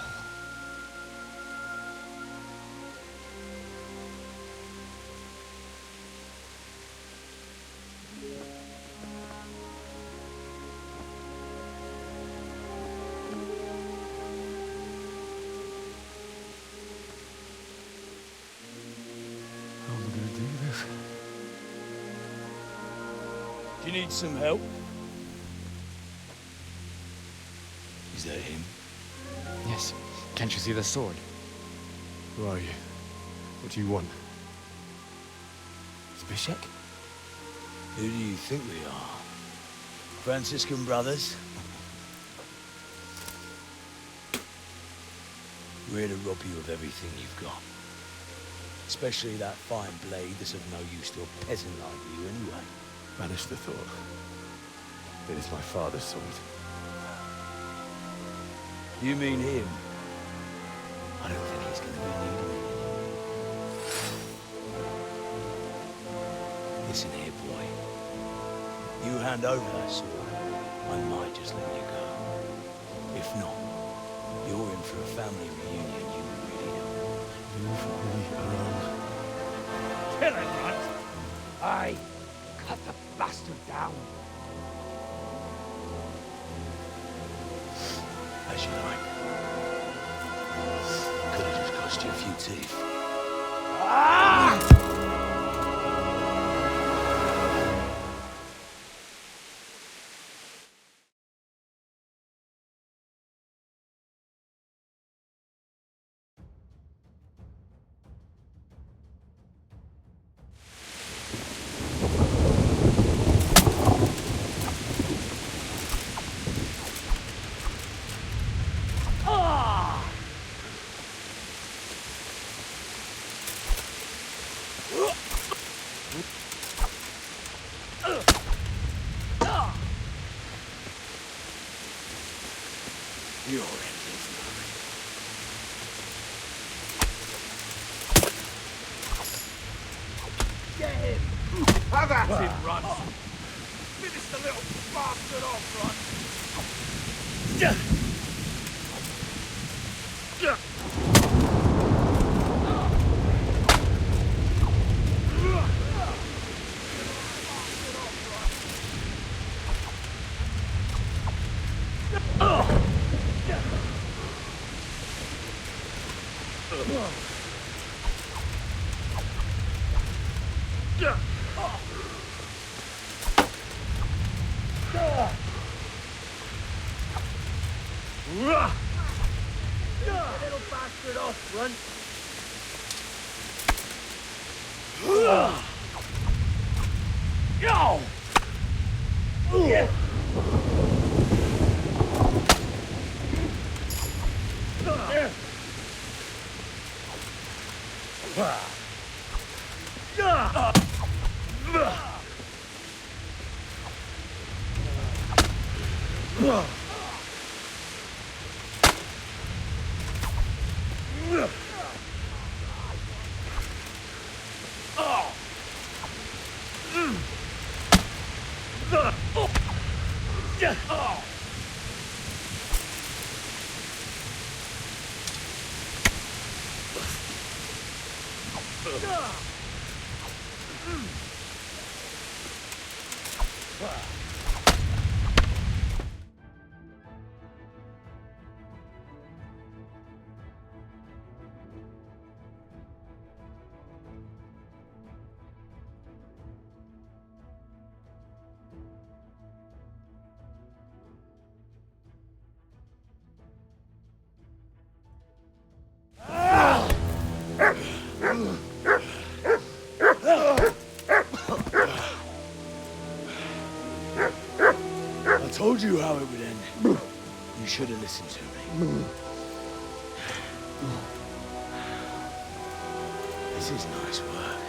How am I going to do this? Do you need some help? Is that him? Yes. Can't you see the sword? Who are you? What do you want? Zbyszek? Who do you think we are? Franciscan brothers? We're here to rob you of everything you've got. Especially that fine blade that's of no use to a peasant like you anyway. Banish the thought. It is my father's sword. You mean him? I don't think he's going to be needing it. Listen here, boy. You hand over that sword, I might just let you go. If not, you're in for a family reunion you really don't. Leave me alone. Kill him, Runt! Aye, cut the bastard down. As you like. Could have just cost you a few teeth. Ah! Your end is mine. Get him! Have at him, Runt! Finish the little bastard off, Runt! Little bastard off, Runt! Yo! Yeah. told you how it would end. You should have listened to me. This is nice work.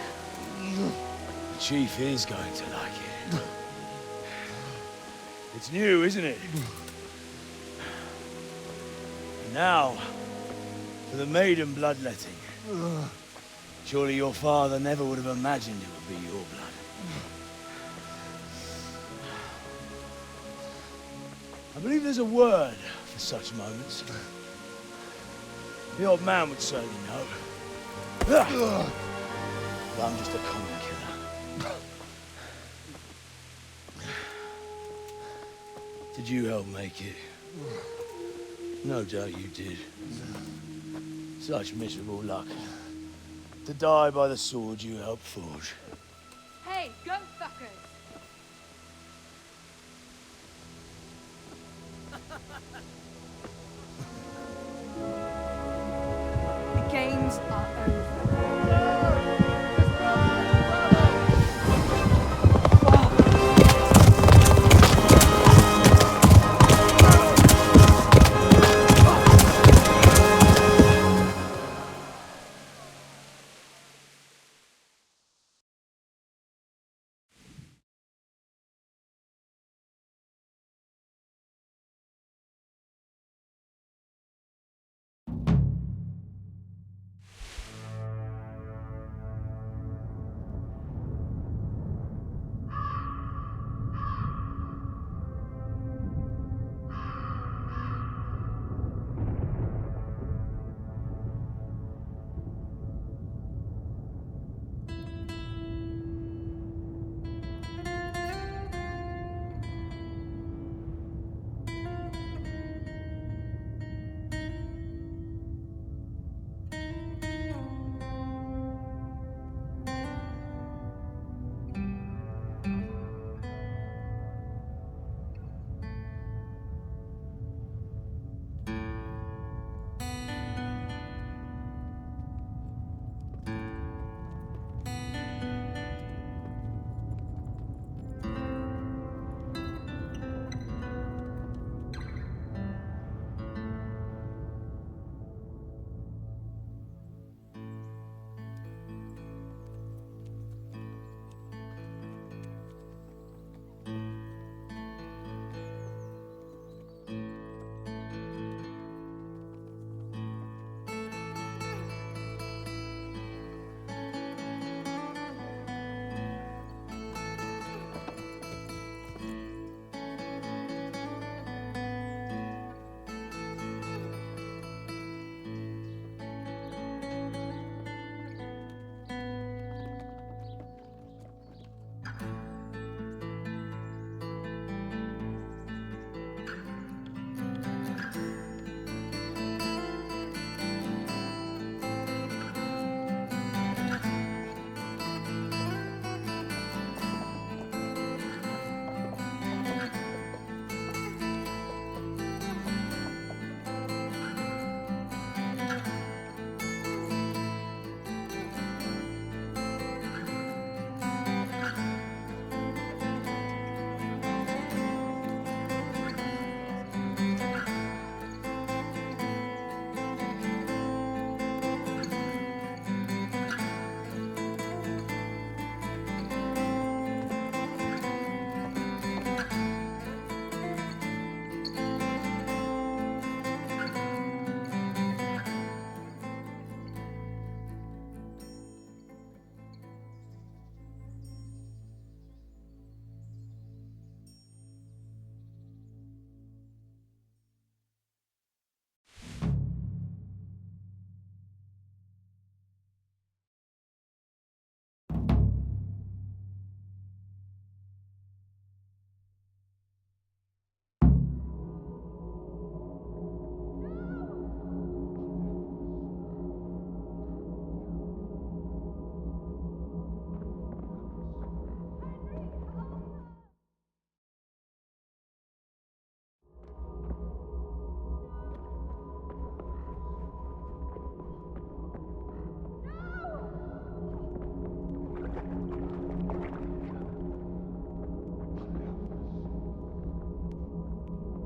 The chief is going to like it. It's new, isn't it? And now, for the maiden bloodletting. Surely your father never would have imagined it would be your blood. I believe there's a word for such moments. The old man would certainly know. But I'm just a common killer. Did you help make it? No doubt you did. Such miserable luck. To die by the sword you helped forge. Hey, go fuckers! The games are over.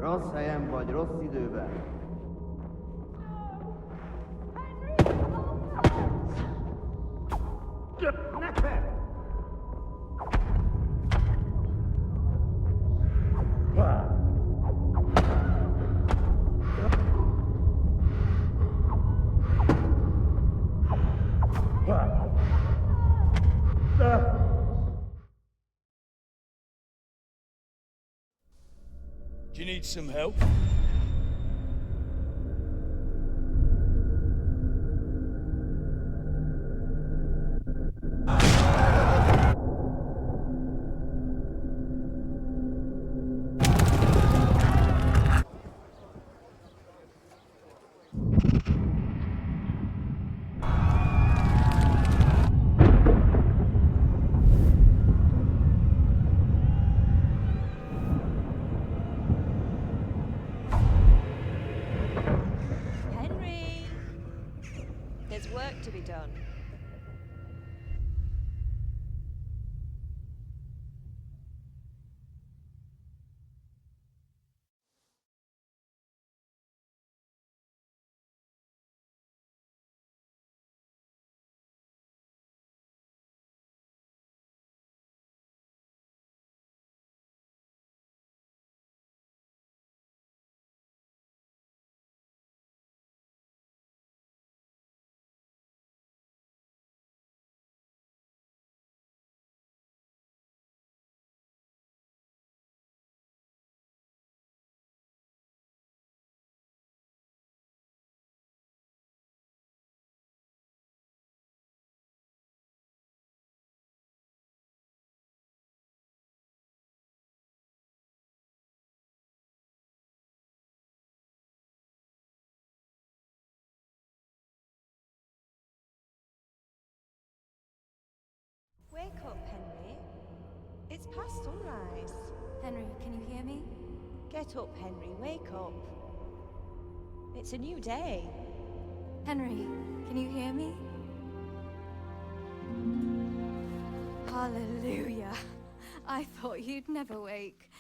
Rossz helyen vagy rossz időben. Do you need some help? To be done. Wake up, Henry. It's past sunrise. Henry, can you hear me? Get up, Henry. Wake up. It's a new day. Henry, can you hear me? Hallelujah. I thought you'd never wake.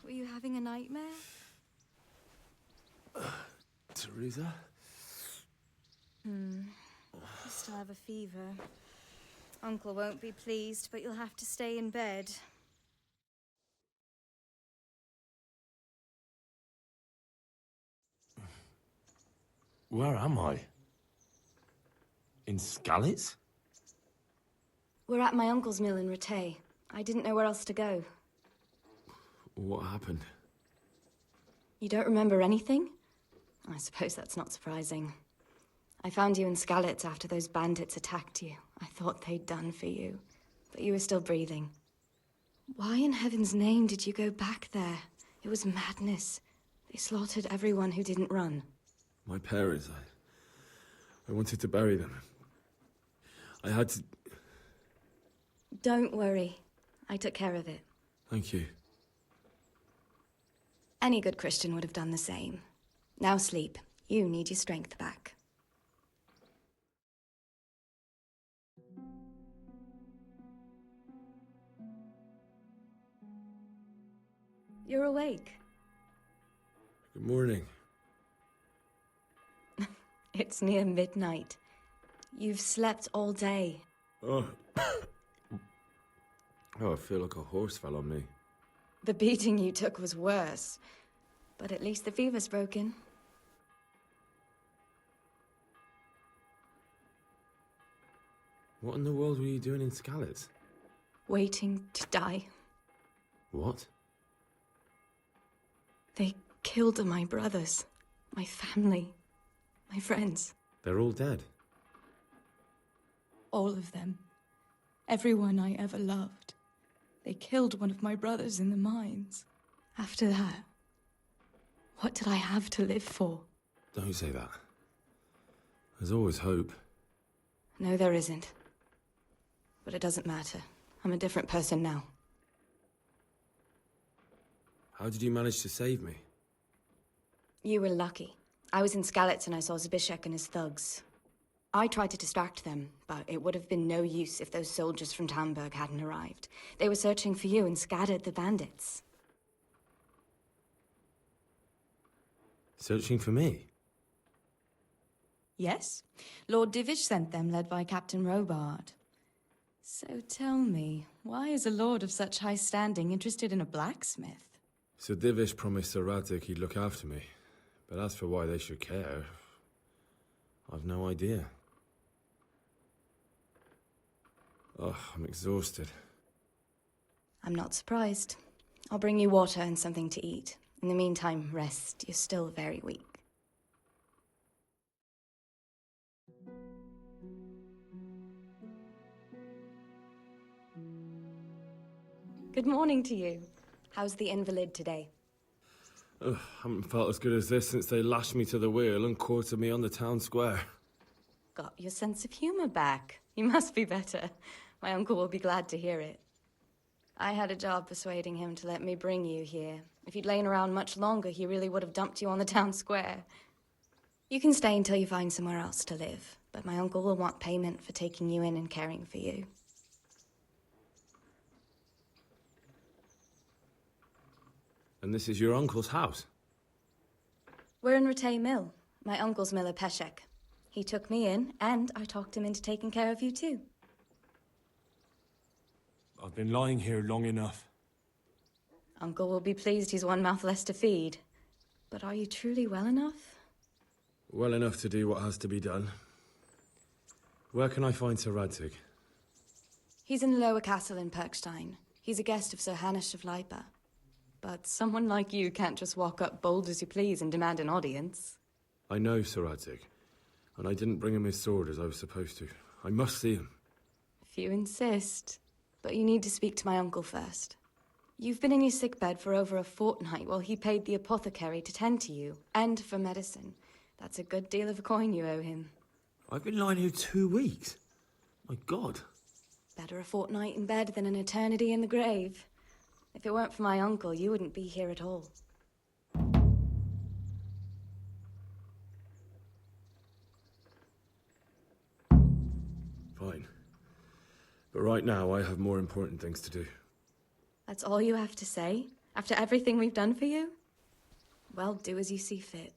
Were you having a nightmare? Teresa? You still have a fever. Uncle won't be pleased, but you'll have to stay in bed. Where am I? In Skalitz? We're at my uncle's mill in Rattay. I didn't know where else to go. What happened? You don't remember anything? I suppose that's not surprising. I found you in Skalitz after those bandits attacked you. I thought they'd done for you, but you were still breathing. Why in heaven's name did you go back there? It was madness. They slaughtered everyone who didn't run. My parents, I wanted to bury them. I had to... Don't worry. I took care of it. Thank you. Any good Christian would have done the same. Now sleep. You need your strength back. You're awake. Good morning. It's near midnight. You've slept all day. Oh. Oh, I feel like a horse fell on me. The beating you took was worse. But at least the fever's broken. What in the world were you doing in Skalitz? Waiting to die. What? They killed my brothers, my family, my friends. They're all dead. All of them. Everyone I ever loved. They killed one of my brothers in the mines. After that, what did I have to live for? Don't say that. There's always hope. No, there isn't. But it doesn't matter. I'm a different person now. How did you manage to save me? You were lucky. I was in Skalitz and I saw Zbyszek and his thugs. I tried to distract them, but it would have been no use if those soldiers from Tamburg hadn't arrived. They were searching for you and scattered the bandits. Searching for me? Yes. Lord Divish sent them, led by Captain Robard. So tell me, why is a lord of such high standing interested in a blacksmith? Sir Divish promised Sir Radzig he'd look after me. But as for why they should care, I've no idea. Oh, I'm exhausted. I'm not surprised. I'll bring you water and something to eat. In the meantime, rest. You're still very weak. Good morning to you. How's the invalid today? Ugh, haven't felt as good as this since they lashed me to the wheel and quartered me on the town square. Got your sense of humor back. You must be better. My uncle will be glad to hear it. I had a job persuading him to let me bring you here. If you'd lain around much longer, he really would have dumped you on the town square. You can stay until you find somewhere else to live, but my uncle will want payment for taking you in and caring for you. And this is your uncle's house? We're in Ratay Mill. My uncle's miller Peshek. He took me in, and I talked him into taking care of you too. I've been lying here long enough. Uncle will be pleased he's one mouth less to feed. But are you truly well enough? Well enough to do what has to be done. Where can I find Sir Radzig? He's in the lower castle in Perkstein. He's a guest of Sir Hanush of Leipa. But someone like you can't just walk up bold as you please and demand an audience. I know Sir Radzig, and I didn't bring him his sword as I was supposed to. I must see him. If you insist. But you need to speak to my uncle first. You've been in your sickbed for over a fortnight while he paid the apothecary to tend to you, and for medicine. That's a good deal of a coin you owe him. I've been lying here 2 weeks. My God. Better a fortnight in bed than an eternity in the grave. If it weren't for my uncle, you wouldn't be here at all. Fine. But right now, I have more important things to do. That's all you have to say? After everything we've done for you? Well, do as you see fit.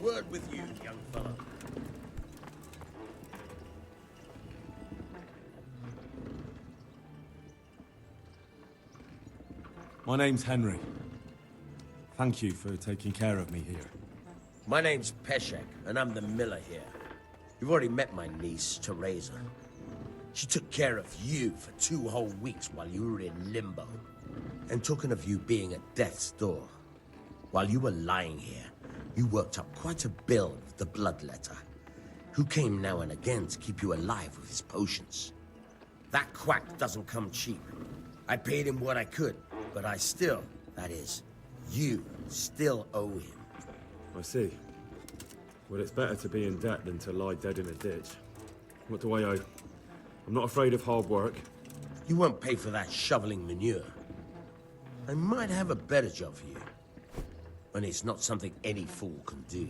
Word with you, young fellow. My name's Henry. Thank you for taking care of me here. My name's Peshek, and I'm the miller here. You've already met my niece, Teresa. She took care of you for 2 whole weeks while you were in limbo. And talking of you being at death's door, while you were lying here, you worked up quite a bill with the bloodletter, who came now and again to keep you alive with his potions. That quack doesn't come cheap. I paid him what I could, but I still, that is, You still owe him. I see. Well, it's better to be in debt than to lie dead in a ditch. What do I owe? I'm not afraid of hard work. You won't pay for that shoveling manure. I might have a better job for you. And it's not something any fool can do.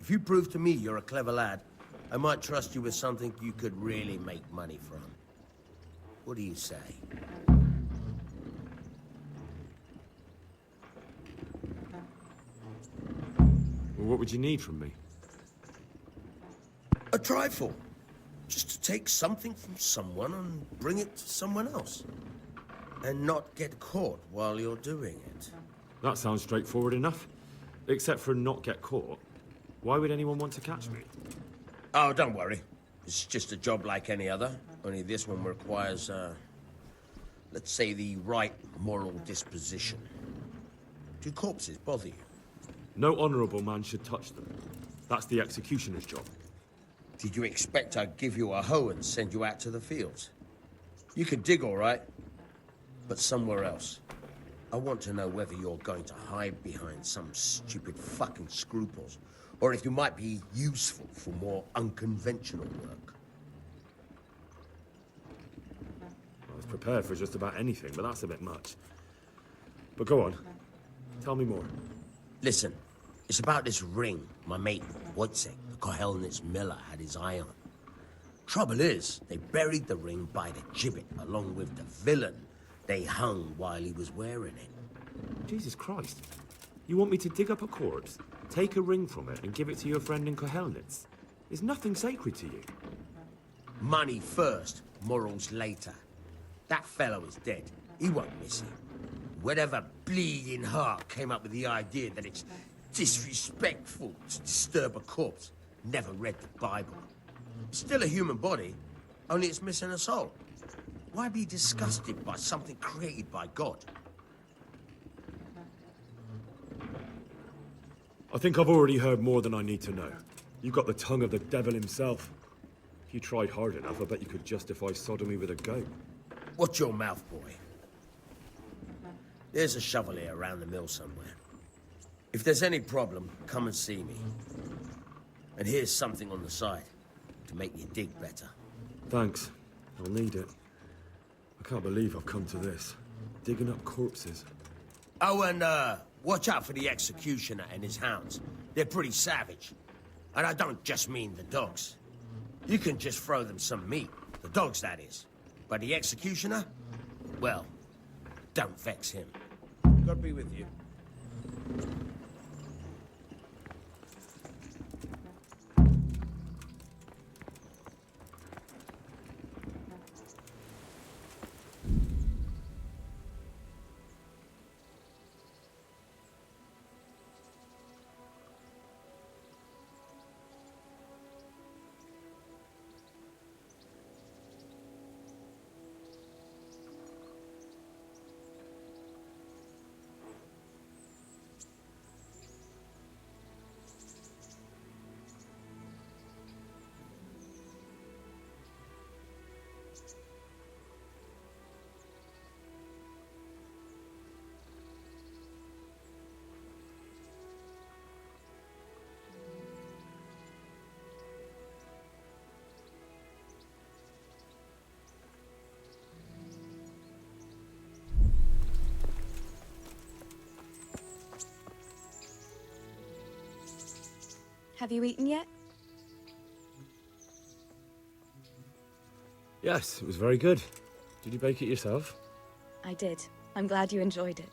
If you prove to me you're a clever lad, I might trust you with something you could really make money from. What do you say? Well, what would you need from me? A trifle. Just to take something from someone and bring it to someone else. And not get caught while you're doing it. That sounds straightforward enough. Except for not get caught. Why would anyone want to catch me? Oh, don't worry. It's just a job like any other. Only this one requires, let's say, the right moral disposition. Do corpses bother you? No honourable man should touch them. That's the executioner's job. Did you expect I'd give you a hoe and send you out to the fields? You can dig all right, but somewhere else. I want to know whether you're going to hide behind some stupid fucking scruples, or if you might be useful for more unconventional work. I was prepared for just about anything, but that's a bit much. But go on. Tell me more. Listen, it's about this ring my mate, Wojciech, the Kohelnitz miller, had his eye on. Trouble is, they buried the ring by the gibbet, along with the villain they hung while he was wearing it. Jesus Christ. You want me to dig up a corpse, take a ring from it, and give it to your friend in Kohelnitz? Is nothing sacred to you? Money first, morals later. That fellow is dead. He won't miss it. Whatever bleeding heart came up with the idea that it's disrespectful to disturb a corpse never read the Bible. It's still a human body, only it's missing a soul. Why be disgusted by something created by God? I think I've already heard more than I need to know. You've got the tongue of the devil himself. If you tried hard enough, I bet you could justify sodomy with a goat. Watch your mouth, boy. There's a shovel here around the mill somewhere. If there's any problem, come and see me. And here's something on the side to make you dig better. Thanks. I'll need it. I can't believe I've come to this. Digging up corpses. Oh, and watch out for the executioner and his hounds. They're pretty savage. And I don't just mean the dogs. You can just throw them some meat. The dogs, that is. But the executioner? Well, don't vex him. God be with you. Have you eaten yet? Yes, it was very good. Did you bake it yourself? I did. I'm glad you enjoyed it.